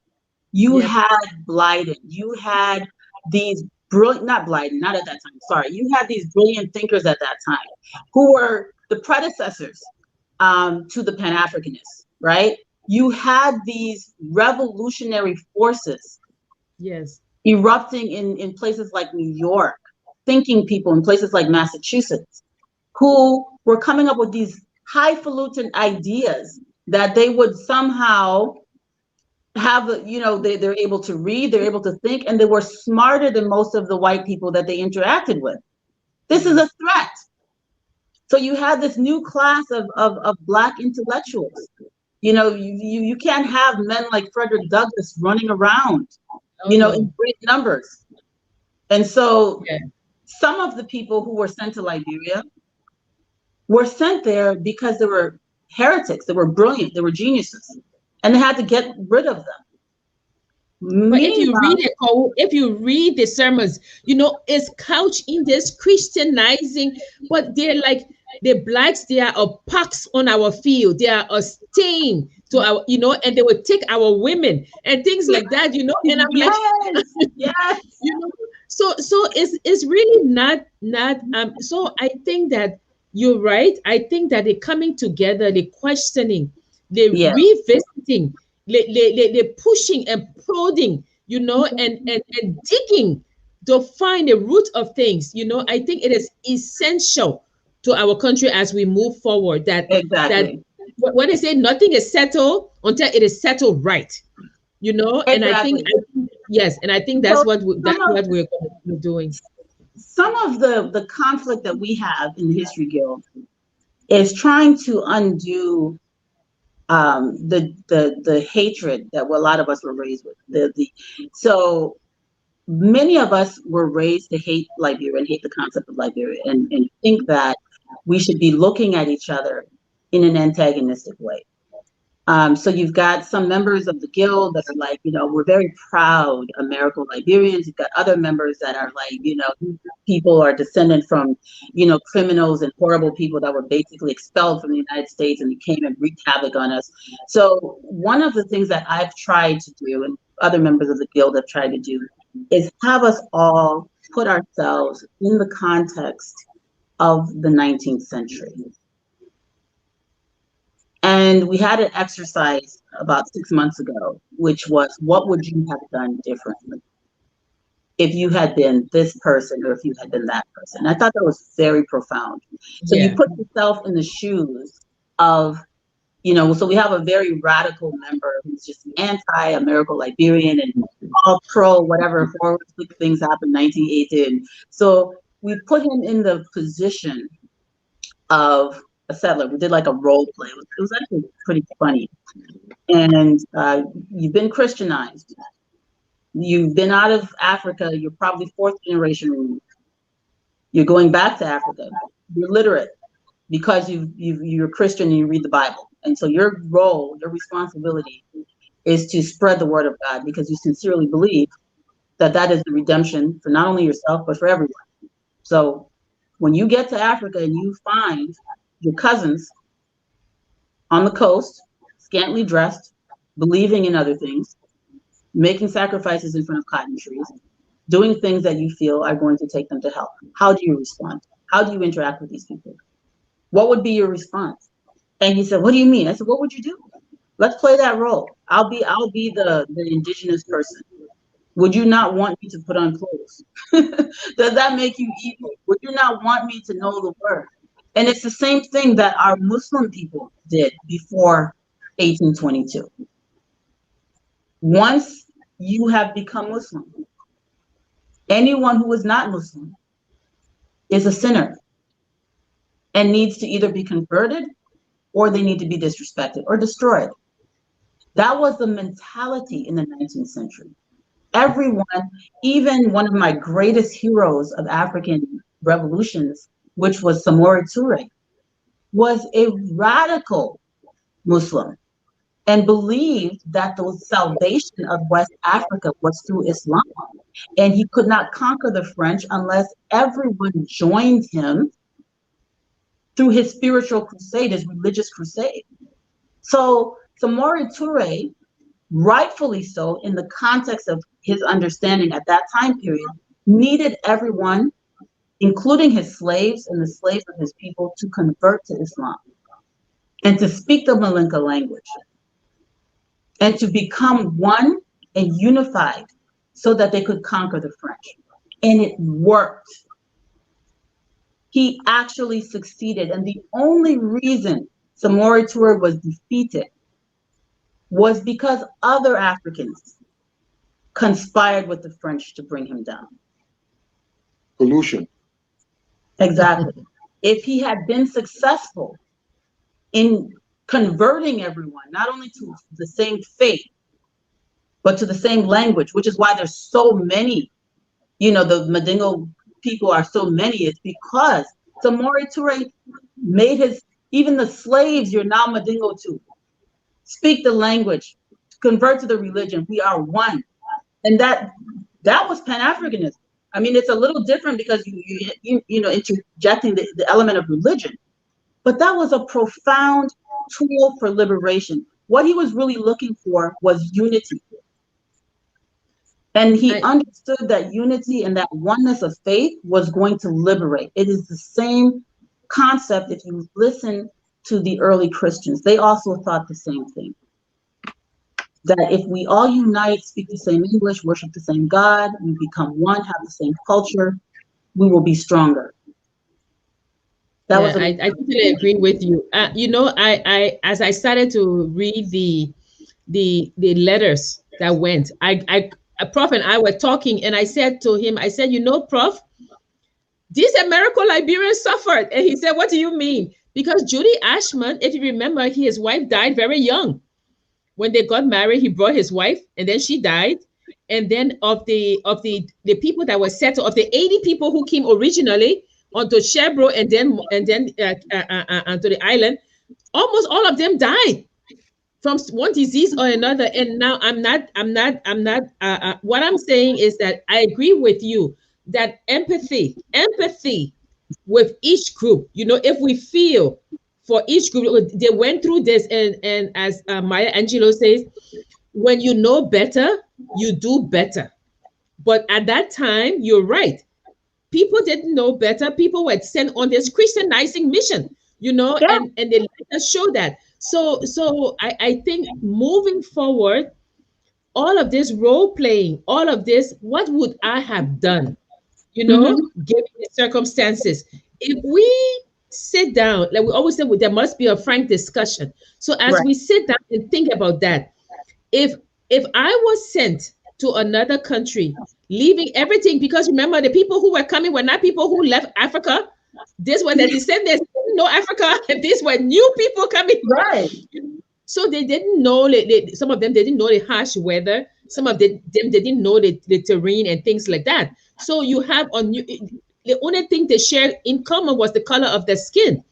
You had Blyden. You had these brilliant, not Blyden, not at that time. Sorry, you had these brilliant thinkers at that time who were the predecessors to the Pan-Africanists, right? You had these revolutionary forces erupting in places like New York, thinking people in places like Massachusetts, who were coming up with these highfalutin ideas that they would somehow have, you know, they're able to read, they're able to think, and they were smarter than most of the white people that they interacted with. This is a threat. So you had this new class of Black intellectuals. You know, you can't have men like Frederick Douglass running around, you know, in great numbers. And so some of the people who were sent to Liberia were sent there because they were heretics, they were brilliant, they were geniuses, and they had to get rid of them.
But if you read it, if you read the sermons, you know, it's couched in this Christianizing, but they're like, the Blacks, they are a pox on our field. They are a stain to our, you know, and they will take our women and things like that, you know. And I'm like,
yes,
you know, so it's really not so I think that you're right. I think that they're coming together, they're questioning, they're revisiting, they're pushing and prodding, you know, and digging to find the root of things. You know, I think it is essential to our country as we move forward that that when they say nothing is settled until it is settled right, you know. And I think yes, and I think that's what we're doing.
Some of the conflict that we have in the History Guild is trying to undo the hatred that a lot of us were raised with. So many of us were raised to hate Liberia and hate the concept of Liberia and think that we should be looking at each other in an antagonistic way. So you've got some members of the guild that are like, you know, we're very proud American Liberians. You've got other members that are like, you know, people are descended from, you know, criminals and horrible people that were basically expelled from the United States and came and wreaked havoc on us. So one of the things that I've tried to do, and other members of the guild have tried to do, is have us all put ourselves in the context of the 19th century. And we had an exercise about 6 months ago, which was, what would you have done differently if you had been this person or if you had been that person? I thought that was very profound. So you put yourself in the shoes of, you know, so we have a very radical member who's just anti-American Liberian and all pro whatever horrific things happened in 1918. So we put him in the position of a settler. We did like a role play. It was actually pretty funny. And you've been Christianized. You've been out of Africa. You're probably fourth generation removed. You're going back to Africa. You're literate because you're Christian and you read the Bible. And so your role, your responsibility is to spread the word of God because you sincerely believe that that is the redemption for not only yourself, but for everyone. So when you get to Africa and you find your cousins on the coast, scantily dressed, believing in other things, making sacrifices in front of cotton trees, doing things that you feel are going to take them to hell, how do you respond? How do you interact with these people? What would be your response? And he said, what do you mean? I said, what would you do? Let's play that role. I'll be the indigenous person. Would you not want me to put on clothes? Does that make you evil? Would you not want me to know the word? And it's the same thing that our Muslim people did before 1822. Once you have become Muslim, anyone who is not Muslim is a sinner and needs to either be converted or they need to be disrespected or destroyed. That was the mentality in the 19th century. Everyone, even one of my greatest heroes of African revolutions, which was Samori Toure, was a radical Muslim and believed that the salvation of West Africa was through Islam. And he could not conquer the French unless everyone joined him through his spiritual crusade, his religious crusade. So Samori Toure, rightfully so, in the context of his understanding at that time period, needed everyone, including his slaves and the slaves of his people, to convert to Islam and to speak the Malinka language and to become one and unified so that they could conquer the French. And it worked. He actually succeeded. And the only reason Samori Touré was defeated was because other Africans conspired with the French to bring him down.
Pollution.
Exactly. If he had been successful in converting everyone, not only to the same faith, but to the same language, which is why there's so many, the Mandingo people are so many, it's because Samori Touré made even the slaves you're now Mandingo to, speak the language, convert to the religion. We are one. And that was Pan-Africanism. I mean, it's a little different because you interjecting the element of religion, but that was a profound tool for liberation. What he was really looking for was unity. And he understood that unity and that oneness of faith was going to liberate. It is the same concept if you listen to the early Christians. They also thought the same thing. That if we all unite, speak the same English, worship the same God, we become one, have the same culture, we will be stronger.
I totally agree with you. I as I started to read the letters that went, Prof and I were talking, and I said to him, Prof, these American Liberians suffered. And he said, what do you mean? Because Judy Ashman, if you remember, his wife died very young. When they got married, he brought his wife, and then she died. And then of the people that were settled, of the 80 people who came originally onto Sherbrooke and then onto the island, almost all of them died from one disease or another. And now what I'm saying is that I agree with you that empathy with each group, if we feel for each group, they went through this, and as Maya Angelou says, when you know better, you do better. But at that time, you're right. People didn't know better. People were sent on this Christianizing mission,
Yeah.
and they let us show that. So I think moving forward, all of this role playing, all of this, what would I have done? Given the circumstances. If we sit down, like we always say, there must be a frank discussion. So as we sit down and think about that, if I was sent to another country, leaving everything, because remember, the people who were coming were not people who left Africa. These were the descendants who didn't know Africa, and these were new people coming.
Right.
So they didn't know, some of them didn't know the harsh weather. Some of them didn't know the terrain and things like that. So you have the only thing they shared in common was the color of their skin.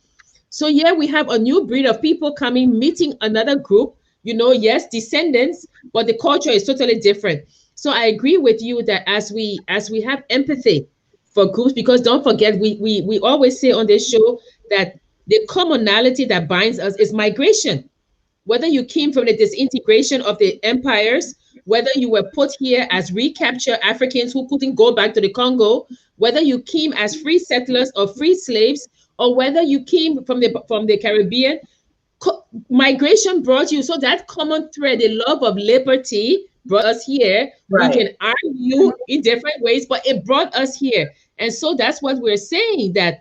So yeah, we have a new breed of people coming, meeting another group, yes, descendants, but the culture is totally different. So I agree with you that as we have empathy for groups, because don't forget, we always say on this show that the commonality that binds us is migration. Whether you came from the disintegration of the empires, whether you were put here as recaptured Africans who couldn't go back to the Congo, whether you came as free settlers or free slaves, or whether you came from the Caribbean, migration brought you. So that common thread, the love of liberty, brought us here.
Right.
We can argue in different ways, but it brought us here. And so that's what we're saying, that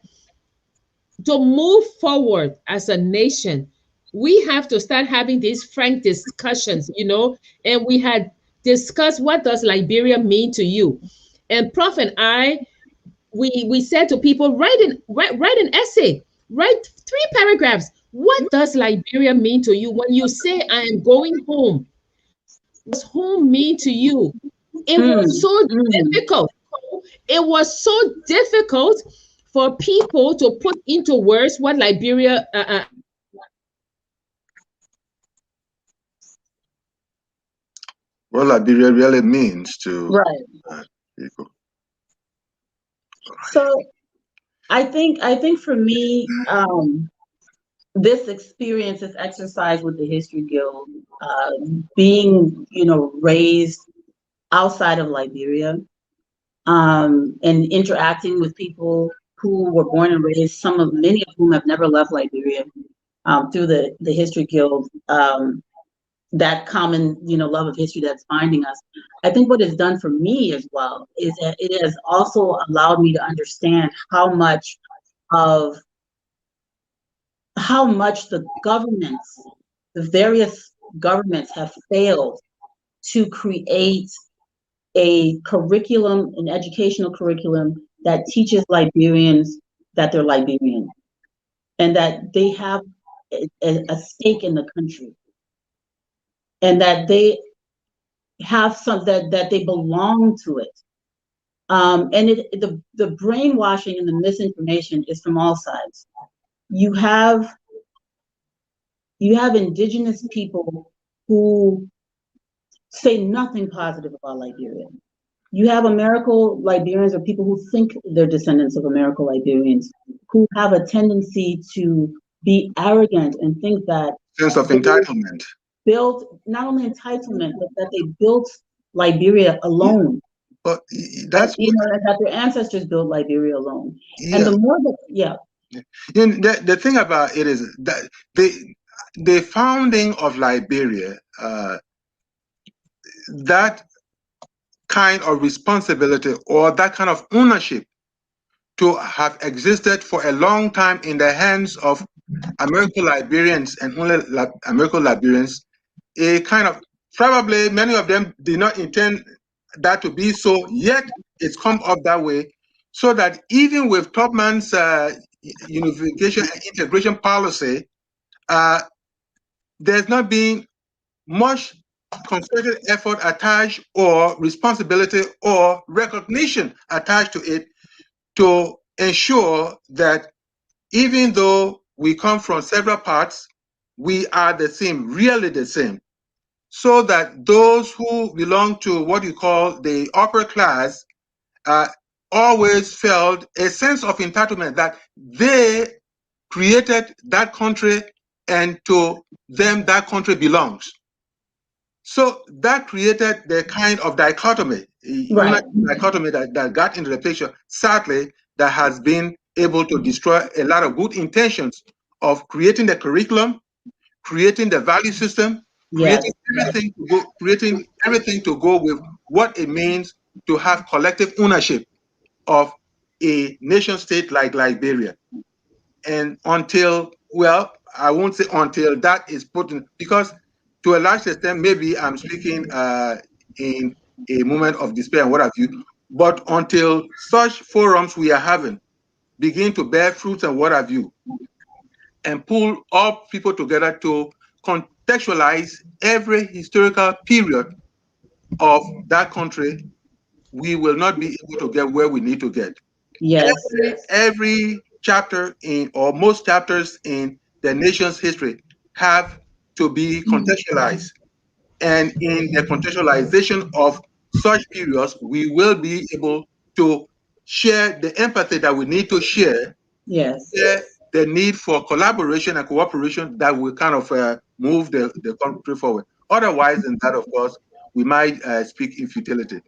to move forward as a nation, we have to start having these frank discussions, and we had discussed, what does Liberia mean to you? And Prof and I, we said to people, write an essay, write 3 paragraphs. What does Liberia mean to you? When you say, I am going home, what does home mean to you? It was so difficult. It was so difficult for people to put into words what Liberia
what Liberia really means to people.
So I think for me, this experience, this exercise with the History Guild, being, raised outside of Liberia, and interacting with people who were born and raised, many of whom have never left Liberia, through the History Guild. that common, love of history that's binding us. I think what it's done for me as well is that it has also allowed me to understand how much the governments, the various governments have failed to create a curriculum, an educational curriculum that teaches Liberians that they're Liberian and that they have a stake in the country and that they have that they belong to it. And the brainwashing and the misinformation is from all sides. You have indigenous people who say nothing positive about Liberia. You have American Liberians or people who think they're descendants of American Liberians who have a tendency to be arrogant and think that
sense of entitlement.
Built not only entitlement, but that they built Liberia alone.
But that's
that their ancestors built Liberia alone. Yeah. And the more that
the thing about it is that the founding of Liberia, that kind of responsibility or that kind of ownership to have existed for a long time in the hands of American Liberians and only American Liberians, a kind of, probably many of them did not intend that to be so, yet it's come up that way, so that even with Tubman's unification and integration policy, there's not been much concerted effort attached or responsibility or recognition attached to it to ensure that even though we come from several parts, we are the same, really the same. So that those who belong to what you call the upper class always felt a sense of entitlement that they created that country and to them that country belongs. So that created the kind of dichotomy, dichotomy that got into the picture, sadly, that has been able to destroy a lot of good intentions of creating the curriculum, creating the value system, creating everything to go with what it means to have collective ownership of a nation state like Liberia. And until, well, I won't say until that is put in, because to a large extent, maybe I'm speaking in a moment of despair and what have you, but until such forums we are having begin to bear fruits and what have you, and pull all people together to contextualize every historical period of that country, we will not be able to get where we need to get.
Yes.
Every chapter in, or most chapters in the nation's history have to be contextualized. And in the contextualization of such periods, we will be able to share the empathy that we need to share.
Yes.
The need for collaboration and cooperation that will kind of move the country forward. Otherwise, than that, of course, we might speak in futility.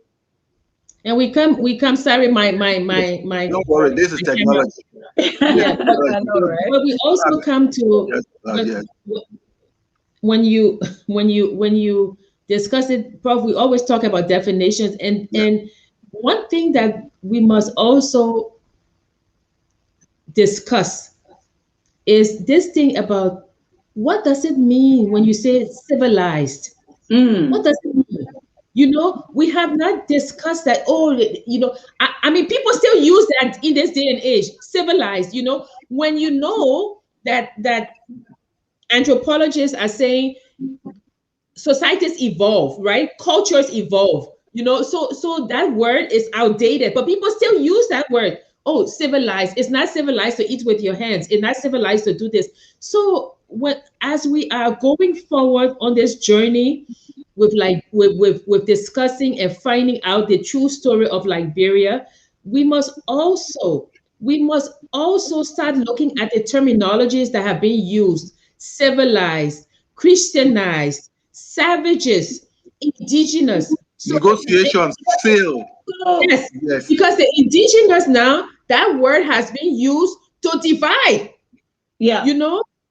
And we come. Sorry, my.
Don't worry, this is technology.
Yeah, but we also come to when you discuss it, Prof. We always talk about definitions, and one thing that we must also discuss is this thing about what does it mean when you say civilized? What does it mean? We have not discussed that. I mean, people still use that in this day and age, civilized, when that anthropologists are saying societies evolve, right? Cultures evolve, so that word is outdated, but people still use that word. Oh, civilized. It's not civilized to eat with your hands. It's not civilized to do this. So as we are going forward on this journey with discussing and finding out the true story of Liberia, we must also start looking at the terminologies that have been used: civilized, Christianized, savages, indigenous.
Negotiations still.
Yes, because the indigenous now, that word has been used to divide.
Yeah.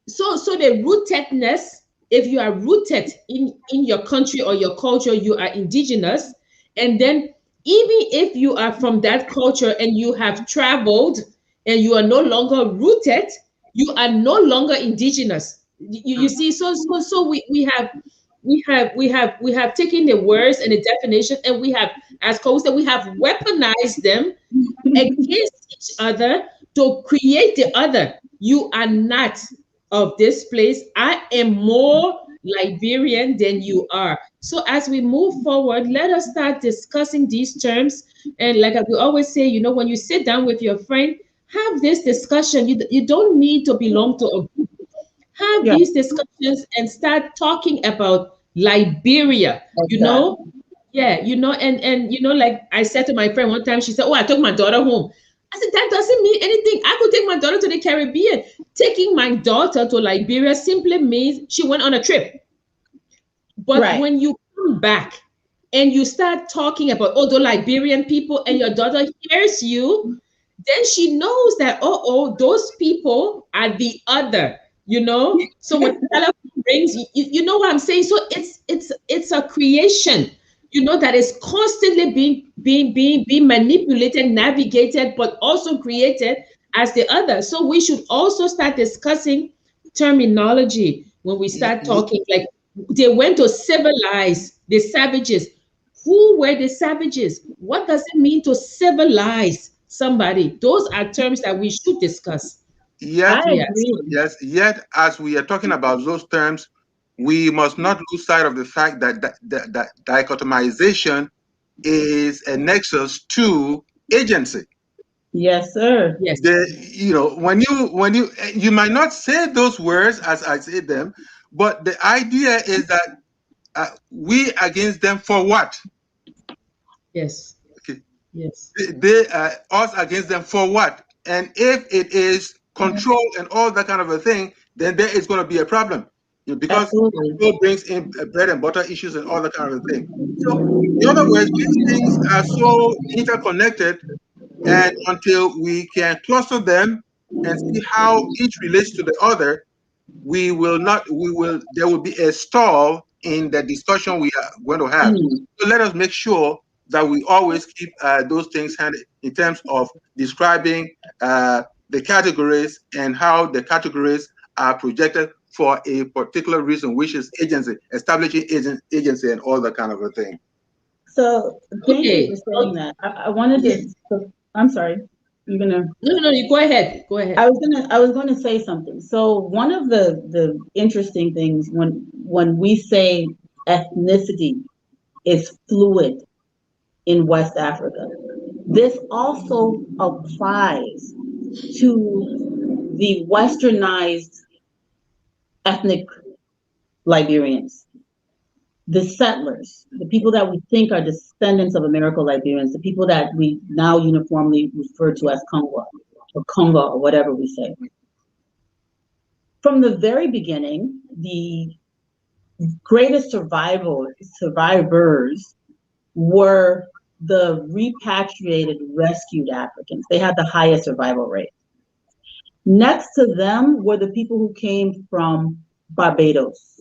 So the rootedness if you are rooted in your country or your culture, you are indigenous. And then even if you are from that culture and you have traveled and you are no longer rooted, you are no longer indigenous. You see, so we have taken the words and the definition, and we have, as Cole said, we have weaponized them against each other to create the other. You are not of this place. I am more Liberian than you are. So as we move forward, let us start discussing these terms. And like we always say, when you sit down with your friend, have this discussion. You don't need to belong to a group. Have
Yeah.
these discussions and start talking about Liberia, Yeah, like I said to my friend one time, she said, "Oh, I took my daughter home." I said, "That doesn't mean anything. I could take my daughter to the Caribbean. Taking my daughter to Liberia simply means she went on a trip." But
Right.
when you come back and you start talking about, the Liberian people, and your daughter hears you, then she knows that, those people are the other. So when the telephone rings, you know what I'm saying? So it's a creation, that is constantly being manipulated, navigated, but also created as the other. So we should also start discussing terminology when we start talking. Like, they went to civilize the savages. Who were the savages? What does it mean to civilize somebody? Those are terms that we should discuss.
Yet,
I
Yes.
agree.
yes, yet as we are talking about those terms, we must not lose sight of the fact that dichotomization is a nexus to agency.
Yes, sir.
Yes.
When you might not say those words as I say them, but the idea is that we against them for what?
Yes.
Okay.
Yes.
They us against them for what? And if it is control and all that kind of a thing, then there is going to be a problem, because
Absolutely.
control brings in bread and butter issues and all that kind of thing. So, in other words, these things are so interconnected, and until we can cluster them and see how each relates to the other, we will not. We will. There will be a stall in the discussion we are going to have.
Mm.
So let us make sure that we always keep those things handy in terms of describing the categories and how the categories are projected for a particular reason, which is agency, establishing agency, and all that kind of a thing.
So thank you
Okay.
for saying that. I wanted
Yeah.
to. I'm sorry. You're gonna.
No, you go ahead. Go ahead.
I was going to say something. So one of the interesting things when we say ethnicity is fluid in West Africa, this also applies to the westernized ethnic Liberians, the settlers, the people that we think are descendants of Americo-Liberians, the people that we now uniformly refer to as Congo or Congo or whatever we say. From the very beginning, the greatest survivors were the repatriated, rescued Africans. They had the highest survival rate. Next to them were the people who came from Barbados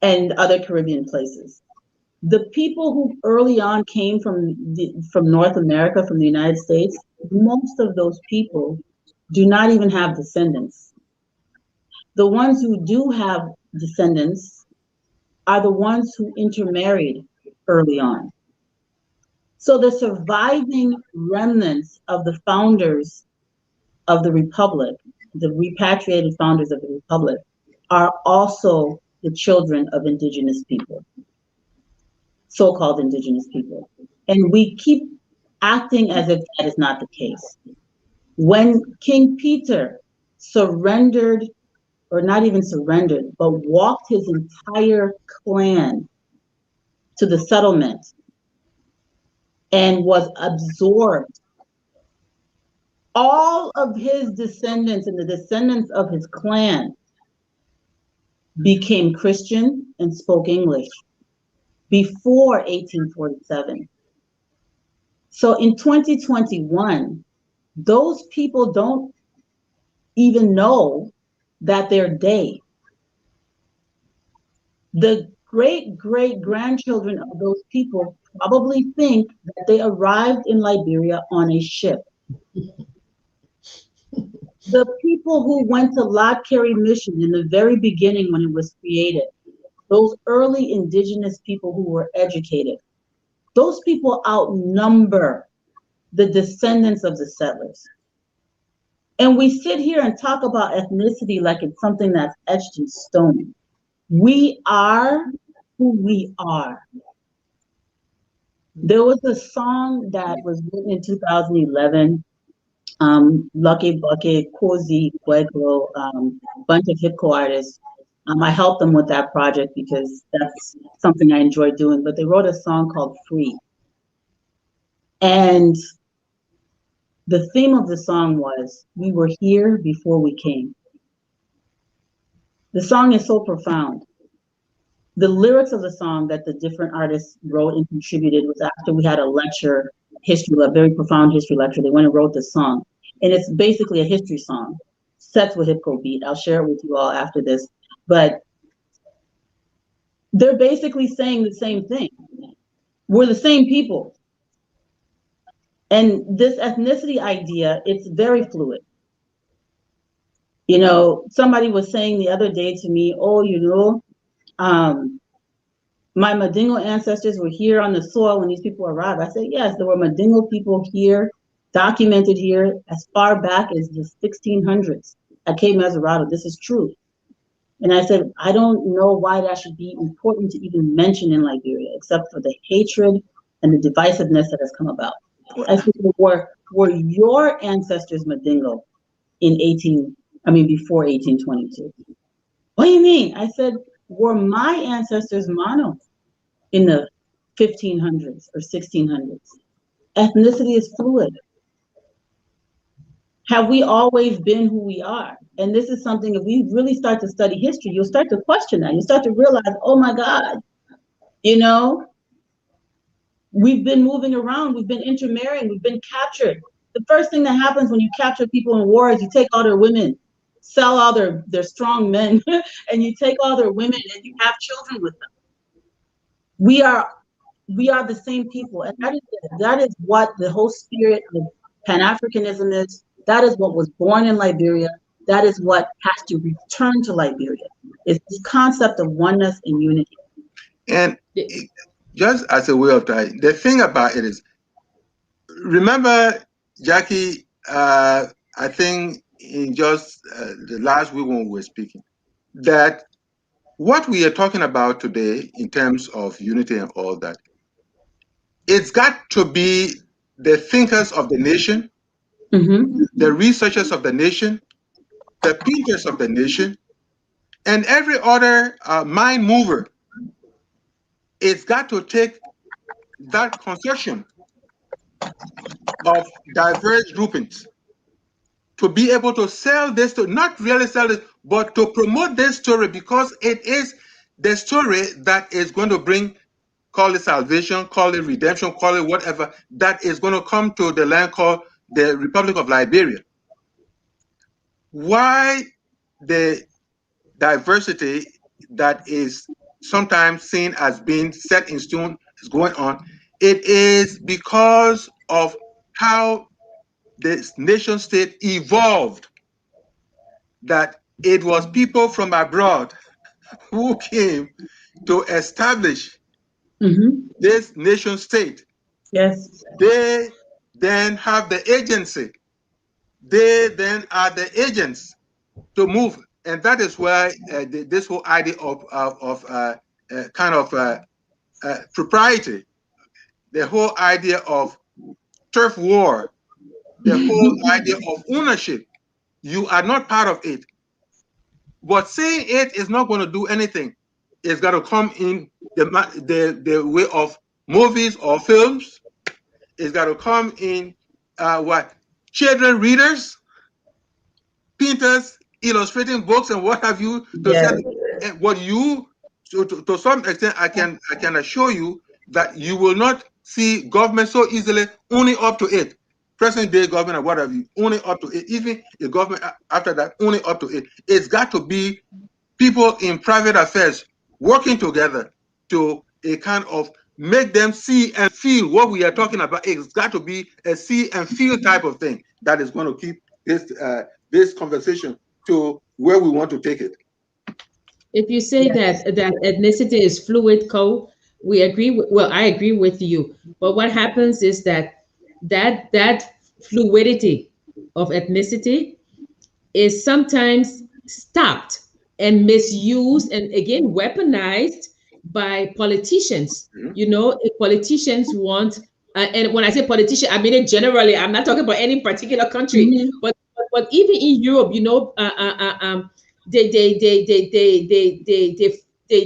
and other Caribbean places. The people who early on came from North America, from the United States, most of those people do not even have descendants. The ones who do have descendants are the ones who intermarried early on. So the surviving remnants of the founders of the Republic, the repatriated founders of the Republic, are also the children of indigenous people, so-called indigenous people. And we keep acting as if that is not the case. When King Peter surrendered, or not even surrendered, but walked his entire clan to the settlement and was absorbed, all of his descendants and the descendants of his clan became Christian and spoke English before 1847. So in 2021, those people don't even know that they're they. The great-great-grandchildren of those people probably think that they arrived in Liberia on a ship. The people who went to Lot Carey Mission in the very beginning when it was created, those early indigenous people who were educated, those people outnumber the descendants of the settlers. And we sit here and talk about ethnicity like it's something that's etched in stone. We are who we are. There was a song that was written in 2011, Lucky Bucket, Kozi, Pueblo, bunch of hip hop artists. I helped them with that project because that's something I enjoy doing. But they wrote a song called Free. And the theme of the song was, we were here before we came. The song is so profound. The lyrics of the song that the different artists wrote and contributed was after we had a lecture, a very profound history lecture. They went and wrote the song. And it's basically a history song, set with hip hop beat. I'll share it with you all after this. But they're basically saying the same thing. We're the same people. And this ethnicity idea, it's very fluid. You know, somebody was saying the other day to me, oh, you know, my Madingo ancestors were here on the soil when these people arrived. I said, yes, there were Madingo people here, documented here as far back as the 1600s at Cape Mesurado. This is true. And I said, I don't know why that should be important to even mention in Liberia, except for the hatred and the divisiveness that has come about. I said, were your ancestors Madingo before 1822? What do you mean? I said, were my ancestors Mano in the 1500s or 1600s? Ethnicity is fluid. Have we always been who we are? And this is something, if we really start to study history, you'll start to question that. You start to realize, oh my God, you know, we've been moving around, we've been intermarrying, we've been captured. The first thing that happens when you capture people in war is you take all their women, sell all their strong men, and you take all their women and you have children with them. We are the same people, and that is what the whole spirit of Pan-Africanism is. That is what was born in Liberia. That is what has to return to Liberia. It's this concept of oneness and unity.
And just as a way of trying, the thing about it is, remember, Jackie, I think in just the last week when we were speaking, that what we are talking about today in terms of unity and all that, it's got to be the thinkers of the nation, the researchers of the nation, the painters of the nation, and every other mind mover. It's got to take that consortium of diverse groupings to be able to sell this, to not really sell it, but to promote this story, because it is the story that is going to bring, call it salvation, call it redemption, call it whatever, that is going to come to the land called the Republic of Liberia. Why the diversity that is sometimes seen as being set in stone is going on? It is because of how this nation state evolved, that it was people from abroad who came to establish this nation state.
Yes.
They then have the agency. They then are the agents to move. And that is why this whole idea of propriety, the whole idea of turf war, the whole idea of ownership, you are not part of it. But saying it is not going to do anything. It's got to come in the way of movies or films. It's got to come in children readers, painters, illustrating books, and what have you. What you, to some extent, I can assure you that you will not see government so easily owning up to it. present day government or whatever, only up to it. Even the government after that, only up to it. It's got to be people in private affairs working together to a kind of make them see and feel what we are talking about. It's got to be a see and feel type of thing that is going to keep this conversation to where we want to take it.
If you say that ethnicity is fluid, Co, we agree. Well, I agree with you. But what happens is that fluidity of ethnicity is sometimes stopped and misused and again weaponized by politicians. You know, if politicians want, and when I say politician, I mean it generally. I'm not talking about any particular country, but even in Europe, you know, they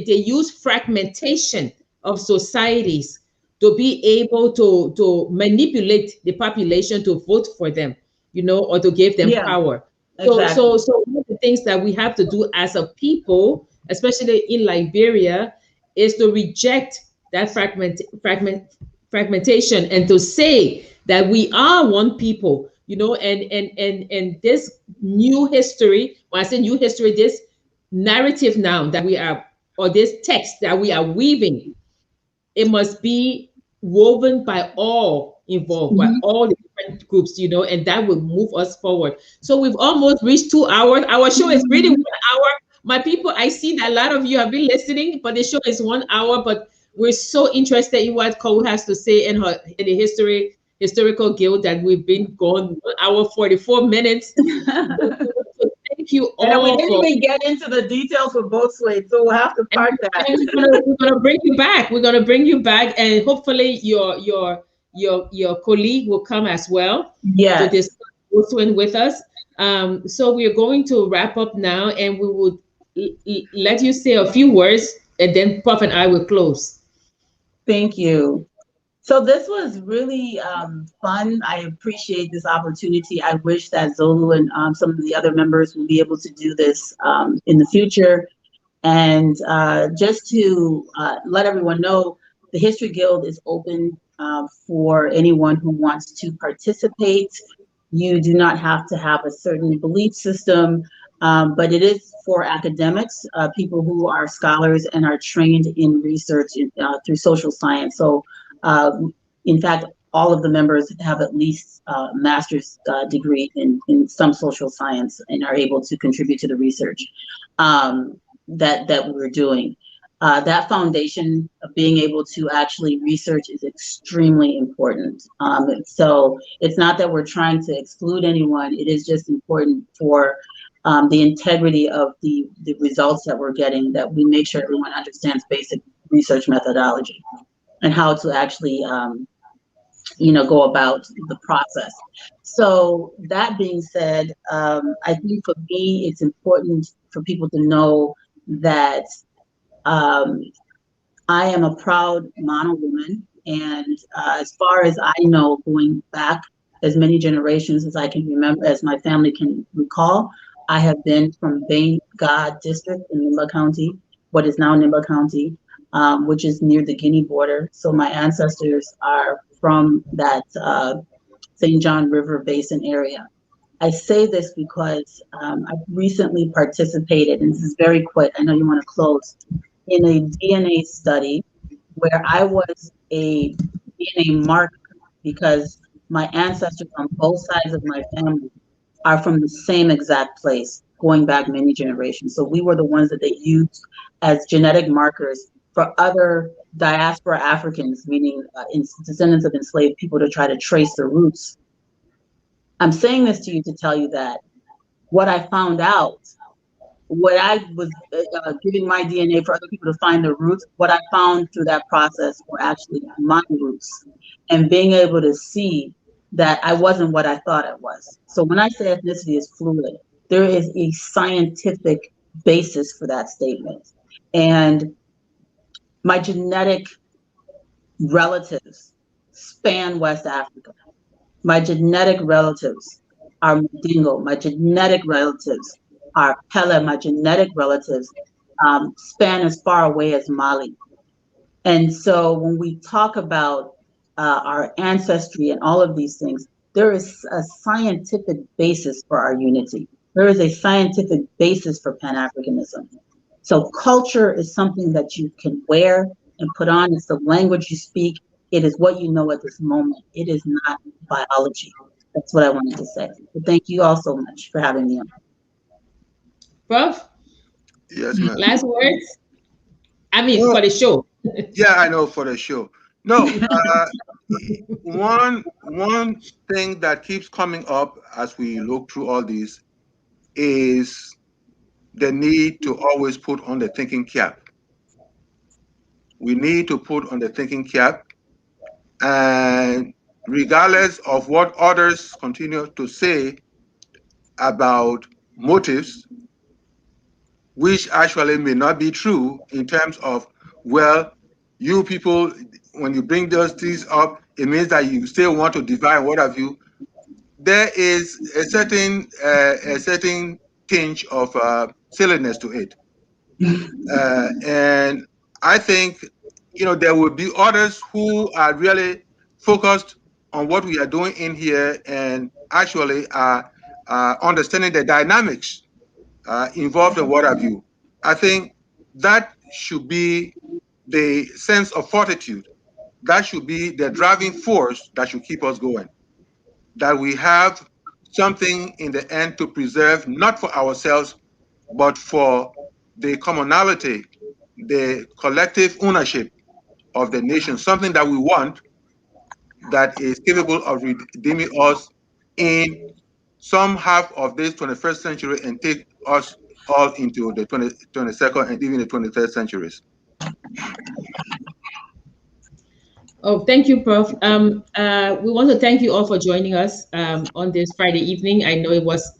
use fragmentation of societies to be able to manipulate the population to vote for them, you know, or to give them power.
Exactly.
So one of the things that we have to do as a people, especially in Liberia, is to reject that fragmentation and to say that we are one people, you know, and this new history, when I say new history, this narrative now that we are, or this text that we are weaving, it must be woven by all involved, by all the different groups, you know, and that will move us forward. So we've almost reached 2 hours. Our show is really 1 hour. My people, I see that a lot of you have been listening, but the show is 1 hour. But we're so interested in what Cole has to say in the historical guild that we've been going 1 hour 44 minutes. So thank you all.
And we didn't even get into the details with Boastwain, so we'll have to park that.
We're gonna bring you back. We're gonna bring you back, and hopefully your colleague will come as well to discuss Boastwain with us. So we are going to wrap up now, and we will let you say a few words, and then Puff and I will close.
Thank you. So this was really fun. I appreciate this opportunity. I wish that Zulu and some of the other members will be able to do this in the future. And just to let everyone know, the History Guild is open for anyone who wants to participate. You do not have to have a certain belief system, but it is for academics, people who are scholars and are trained in research through social science. So in fact, all of the members have at least a master's degree in some social science and are able to contribute to the research that we're doing. That foundation of being able to actually research is extremely important. So it's not that we're trying to exclude anyone, it is just important for the integrity of the results that we're getting, that we make sure everyone understands basic research methodology and how to actually go about the process. So that being said, I think for me, it's important for people to know that I am a proud Mono woman. And as far as I know, going back as many generations as I can remember, as my family can recall, I have been from Bain God district in Nimba County, what is now Nimba County, which is near the Guinea border. So my ancestors are from that St. John River Basin area. I say this because I've recently participated, and this is very quick, I know you want to close, in a DNA study where I was a DNA marker because my ancestors on both sides of my family are from the same exact place, going back many generations. So we were the ones that they used as genetic markers for other diaspora Africans, meaning descendants of enslaved people, to try to trace their roots. I'm saying this to you to tell you that what I found out, what I was giving my DNA for other people to find their roots, what I found through that process were actually my roots, and being able to see that I wasn't what I thought I was. So when I say ethnicity is fluid, there is a scientific basis for that statement. And my genetic relatives span West Africa. My genetic relatives are Mudingo. My genetic relatives are Pele. My genetic relatives span as far away as Mali. And so when we talk about our ancestry and all of these things, there is a scientific basis for our unity. There is a scientific basis for Pan-Africanism. So culture is something that you can wear and put on. It's the language you speak. It is what you know at this moment. It is not biology. That's what I wanted to say. But thank you all so much for having me on.
Prof,
Yes, ma'am.
last words? I mean, for the show.
Yeah, I know, for the show. No, one thing that keeps coming up as we look through all these is the need to always put on the thinking cap. We need to put on the thinking cap, and regardless of what others continue to say about motives, which actually may not be true in terms of, well, you people, when you bring those things up, it means that you still want to divide, what have you. There is a certain tinge of silliness to it. And I think, there will be others who are really focused on what we are doing in here and actually are understanding the dynamics involved in what have you. I think that should be the sense of fortitude. That should be the driving force that should keep us going. That we have something in the end to preserve, not for ourselves, but for the commonality, the collective ownership of the nation, something that we want that is capable of redeeming us in some half of this 21st century and take us all into the 22nd and even the 23rd centuries.
Oh, thank you, Prof. We want to thank you all for joining us on this Friday evening. I know it was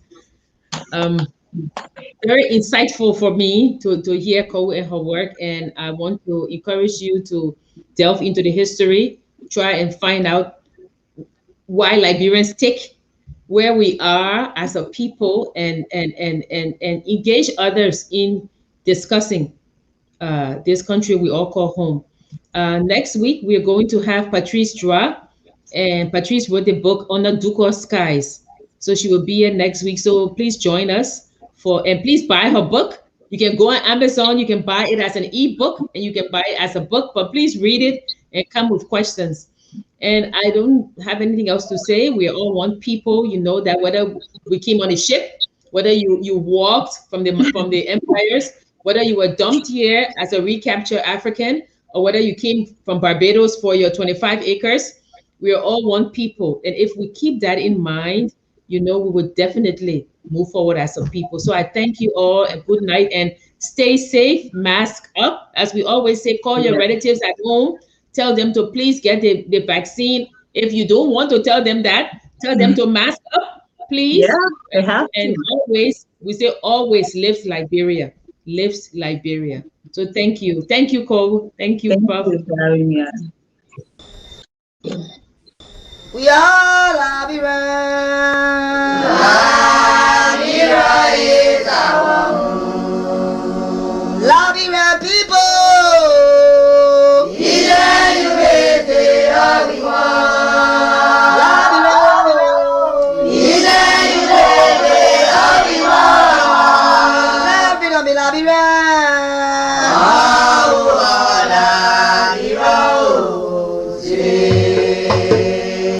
very insightful for me to hear Ko and her work, and I want to encourage you to delve into the history, try and find out why Liberians take where we are as a people, and engage others in discussing this country we all call home. Next week, we're going to have Patrice Dra, and Patrice wrote the book On the Ducal Skies. So she will be here next week. So please join us and please buy her book. You can go on Amazon, you can buy it as an ebook, and you can buy it as a book, but please read it and come with questions. And I don't have anything else to say. We are all one people. You know that whether we came on a ship, whether you walked from the empires, whether you were dumped here as a recaptured African, or whether you came from Barbados for your 25 acres, we are all one people. And if we keep that in mind, we would definitely move forward as a people. So I thank you all, and good night, and stay safe, mask up. As we always say, call your relatives at home, tell them to please get the vaccine. If you don't want to tell them that, tell them to mask up, please.
Yeah, they have to.
And always, we say always lives Liberia. Lives Liberia. So thank you. Thank you, Cole. Thank you, Prof.
Thank you for having me on.
We are Liberia. Liberia is our